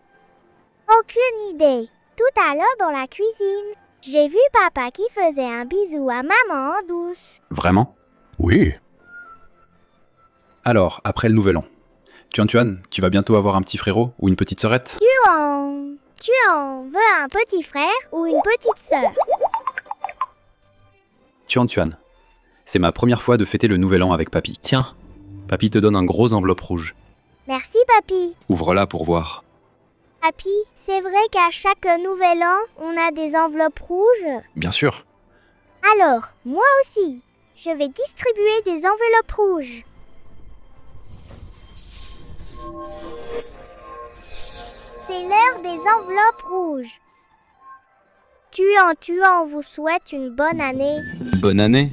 Aucune idée. Tout à l'heure dans la cuisine, j'ai vu papa qui faisait un bisou à maman en douce. Vraiment? Oui. Alors, après le nouvel an, Tuan, tu vas bientôt avoir un petit frérot ou une petite sœurette? Tuan veut un petit frère ou une petite sœur? Tuan, c'est ma première fois de fêter le nouvel an avec papy. Tiens, papy te donne un gros enveloppe rouge. Merci, papy. Ouvre-la pour voir. Papy, c'est vrai qu'à chaque nouvel an, on a des enveloppes rouges? Bien sûr. Alors, moi aussi, je vais distribuer des enveloppes rouges. C'est l'heure des enveloppes rouges. Tuan vous souhaite une bonne année. Bonne année?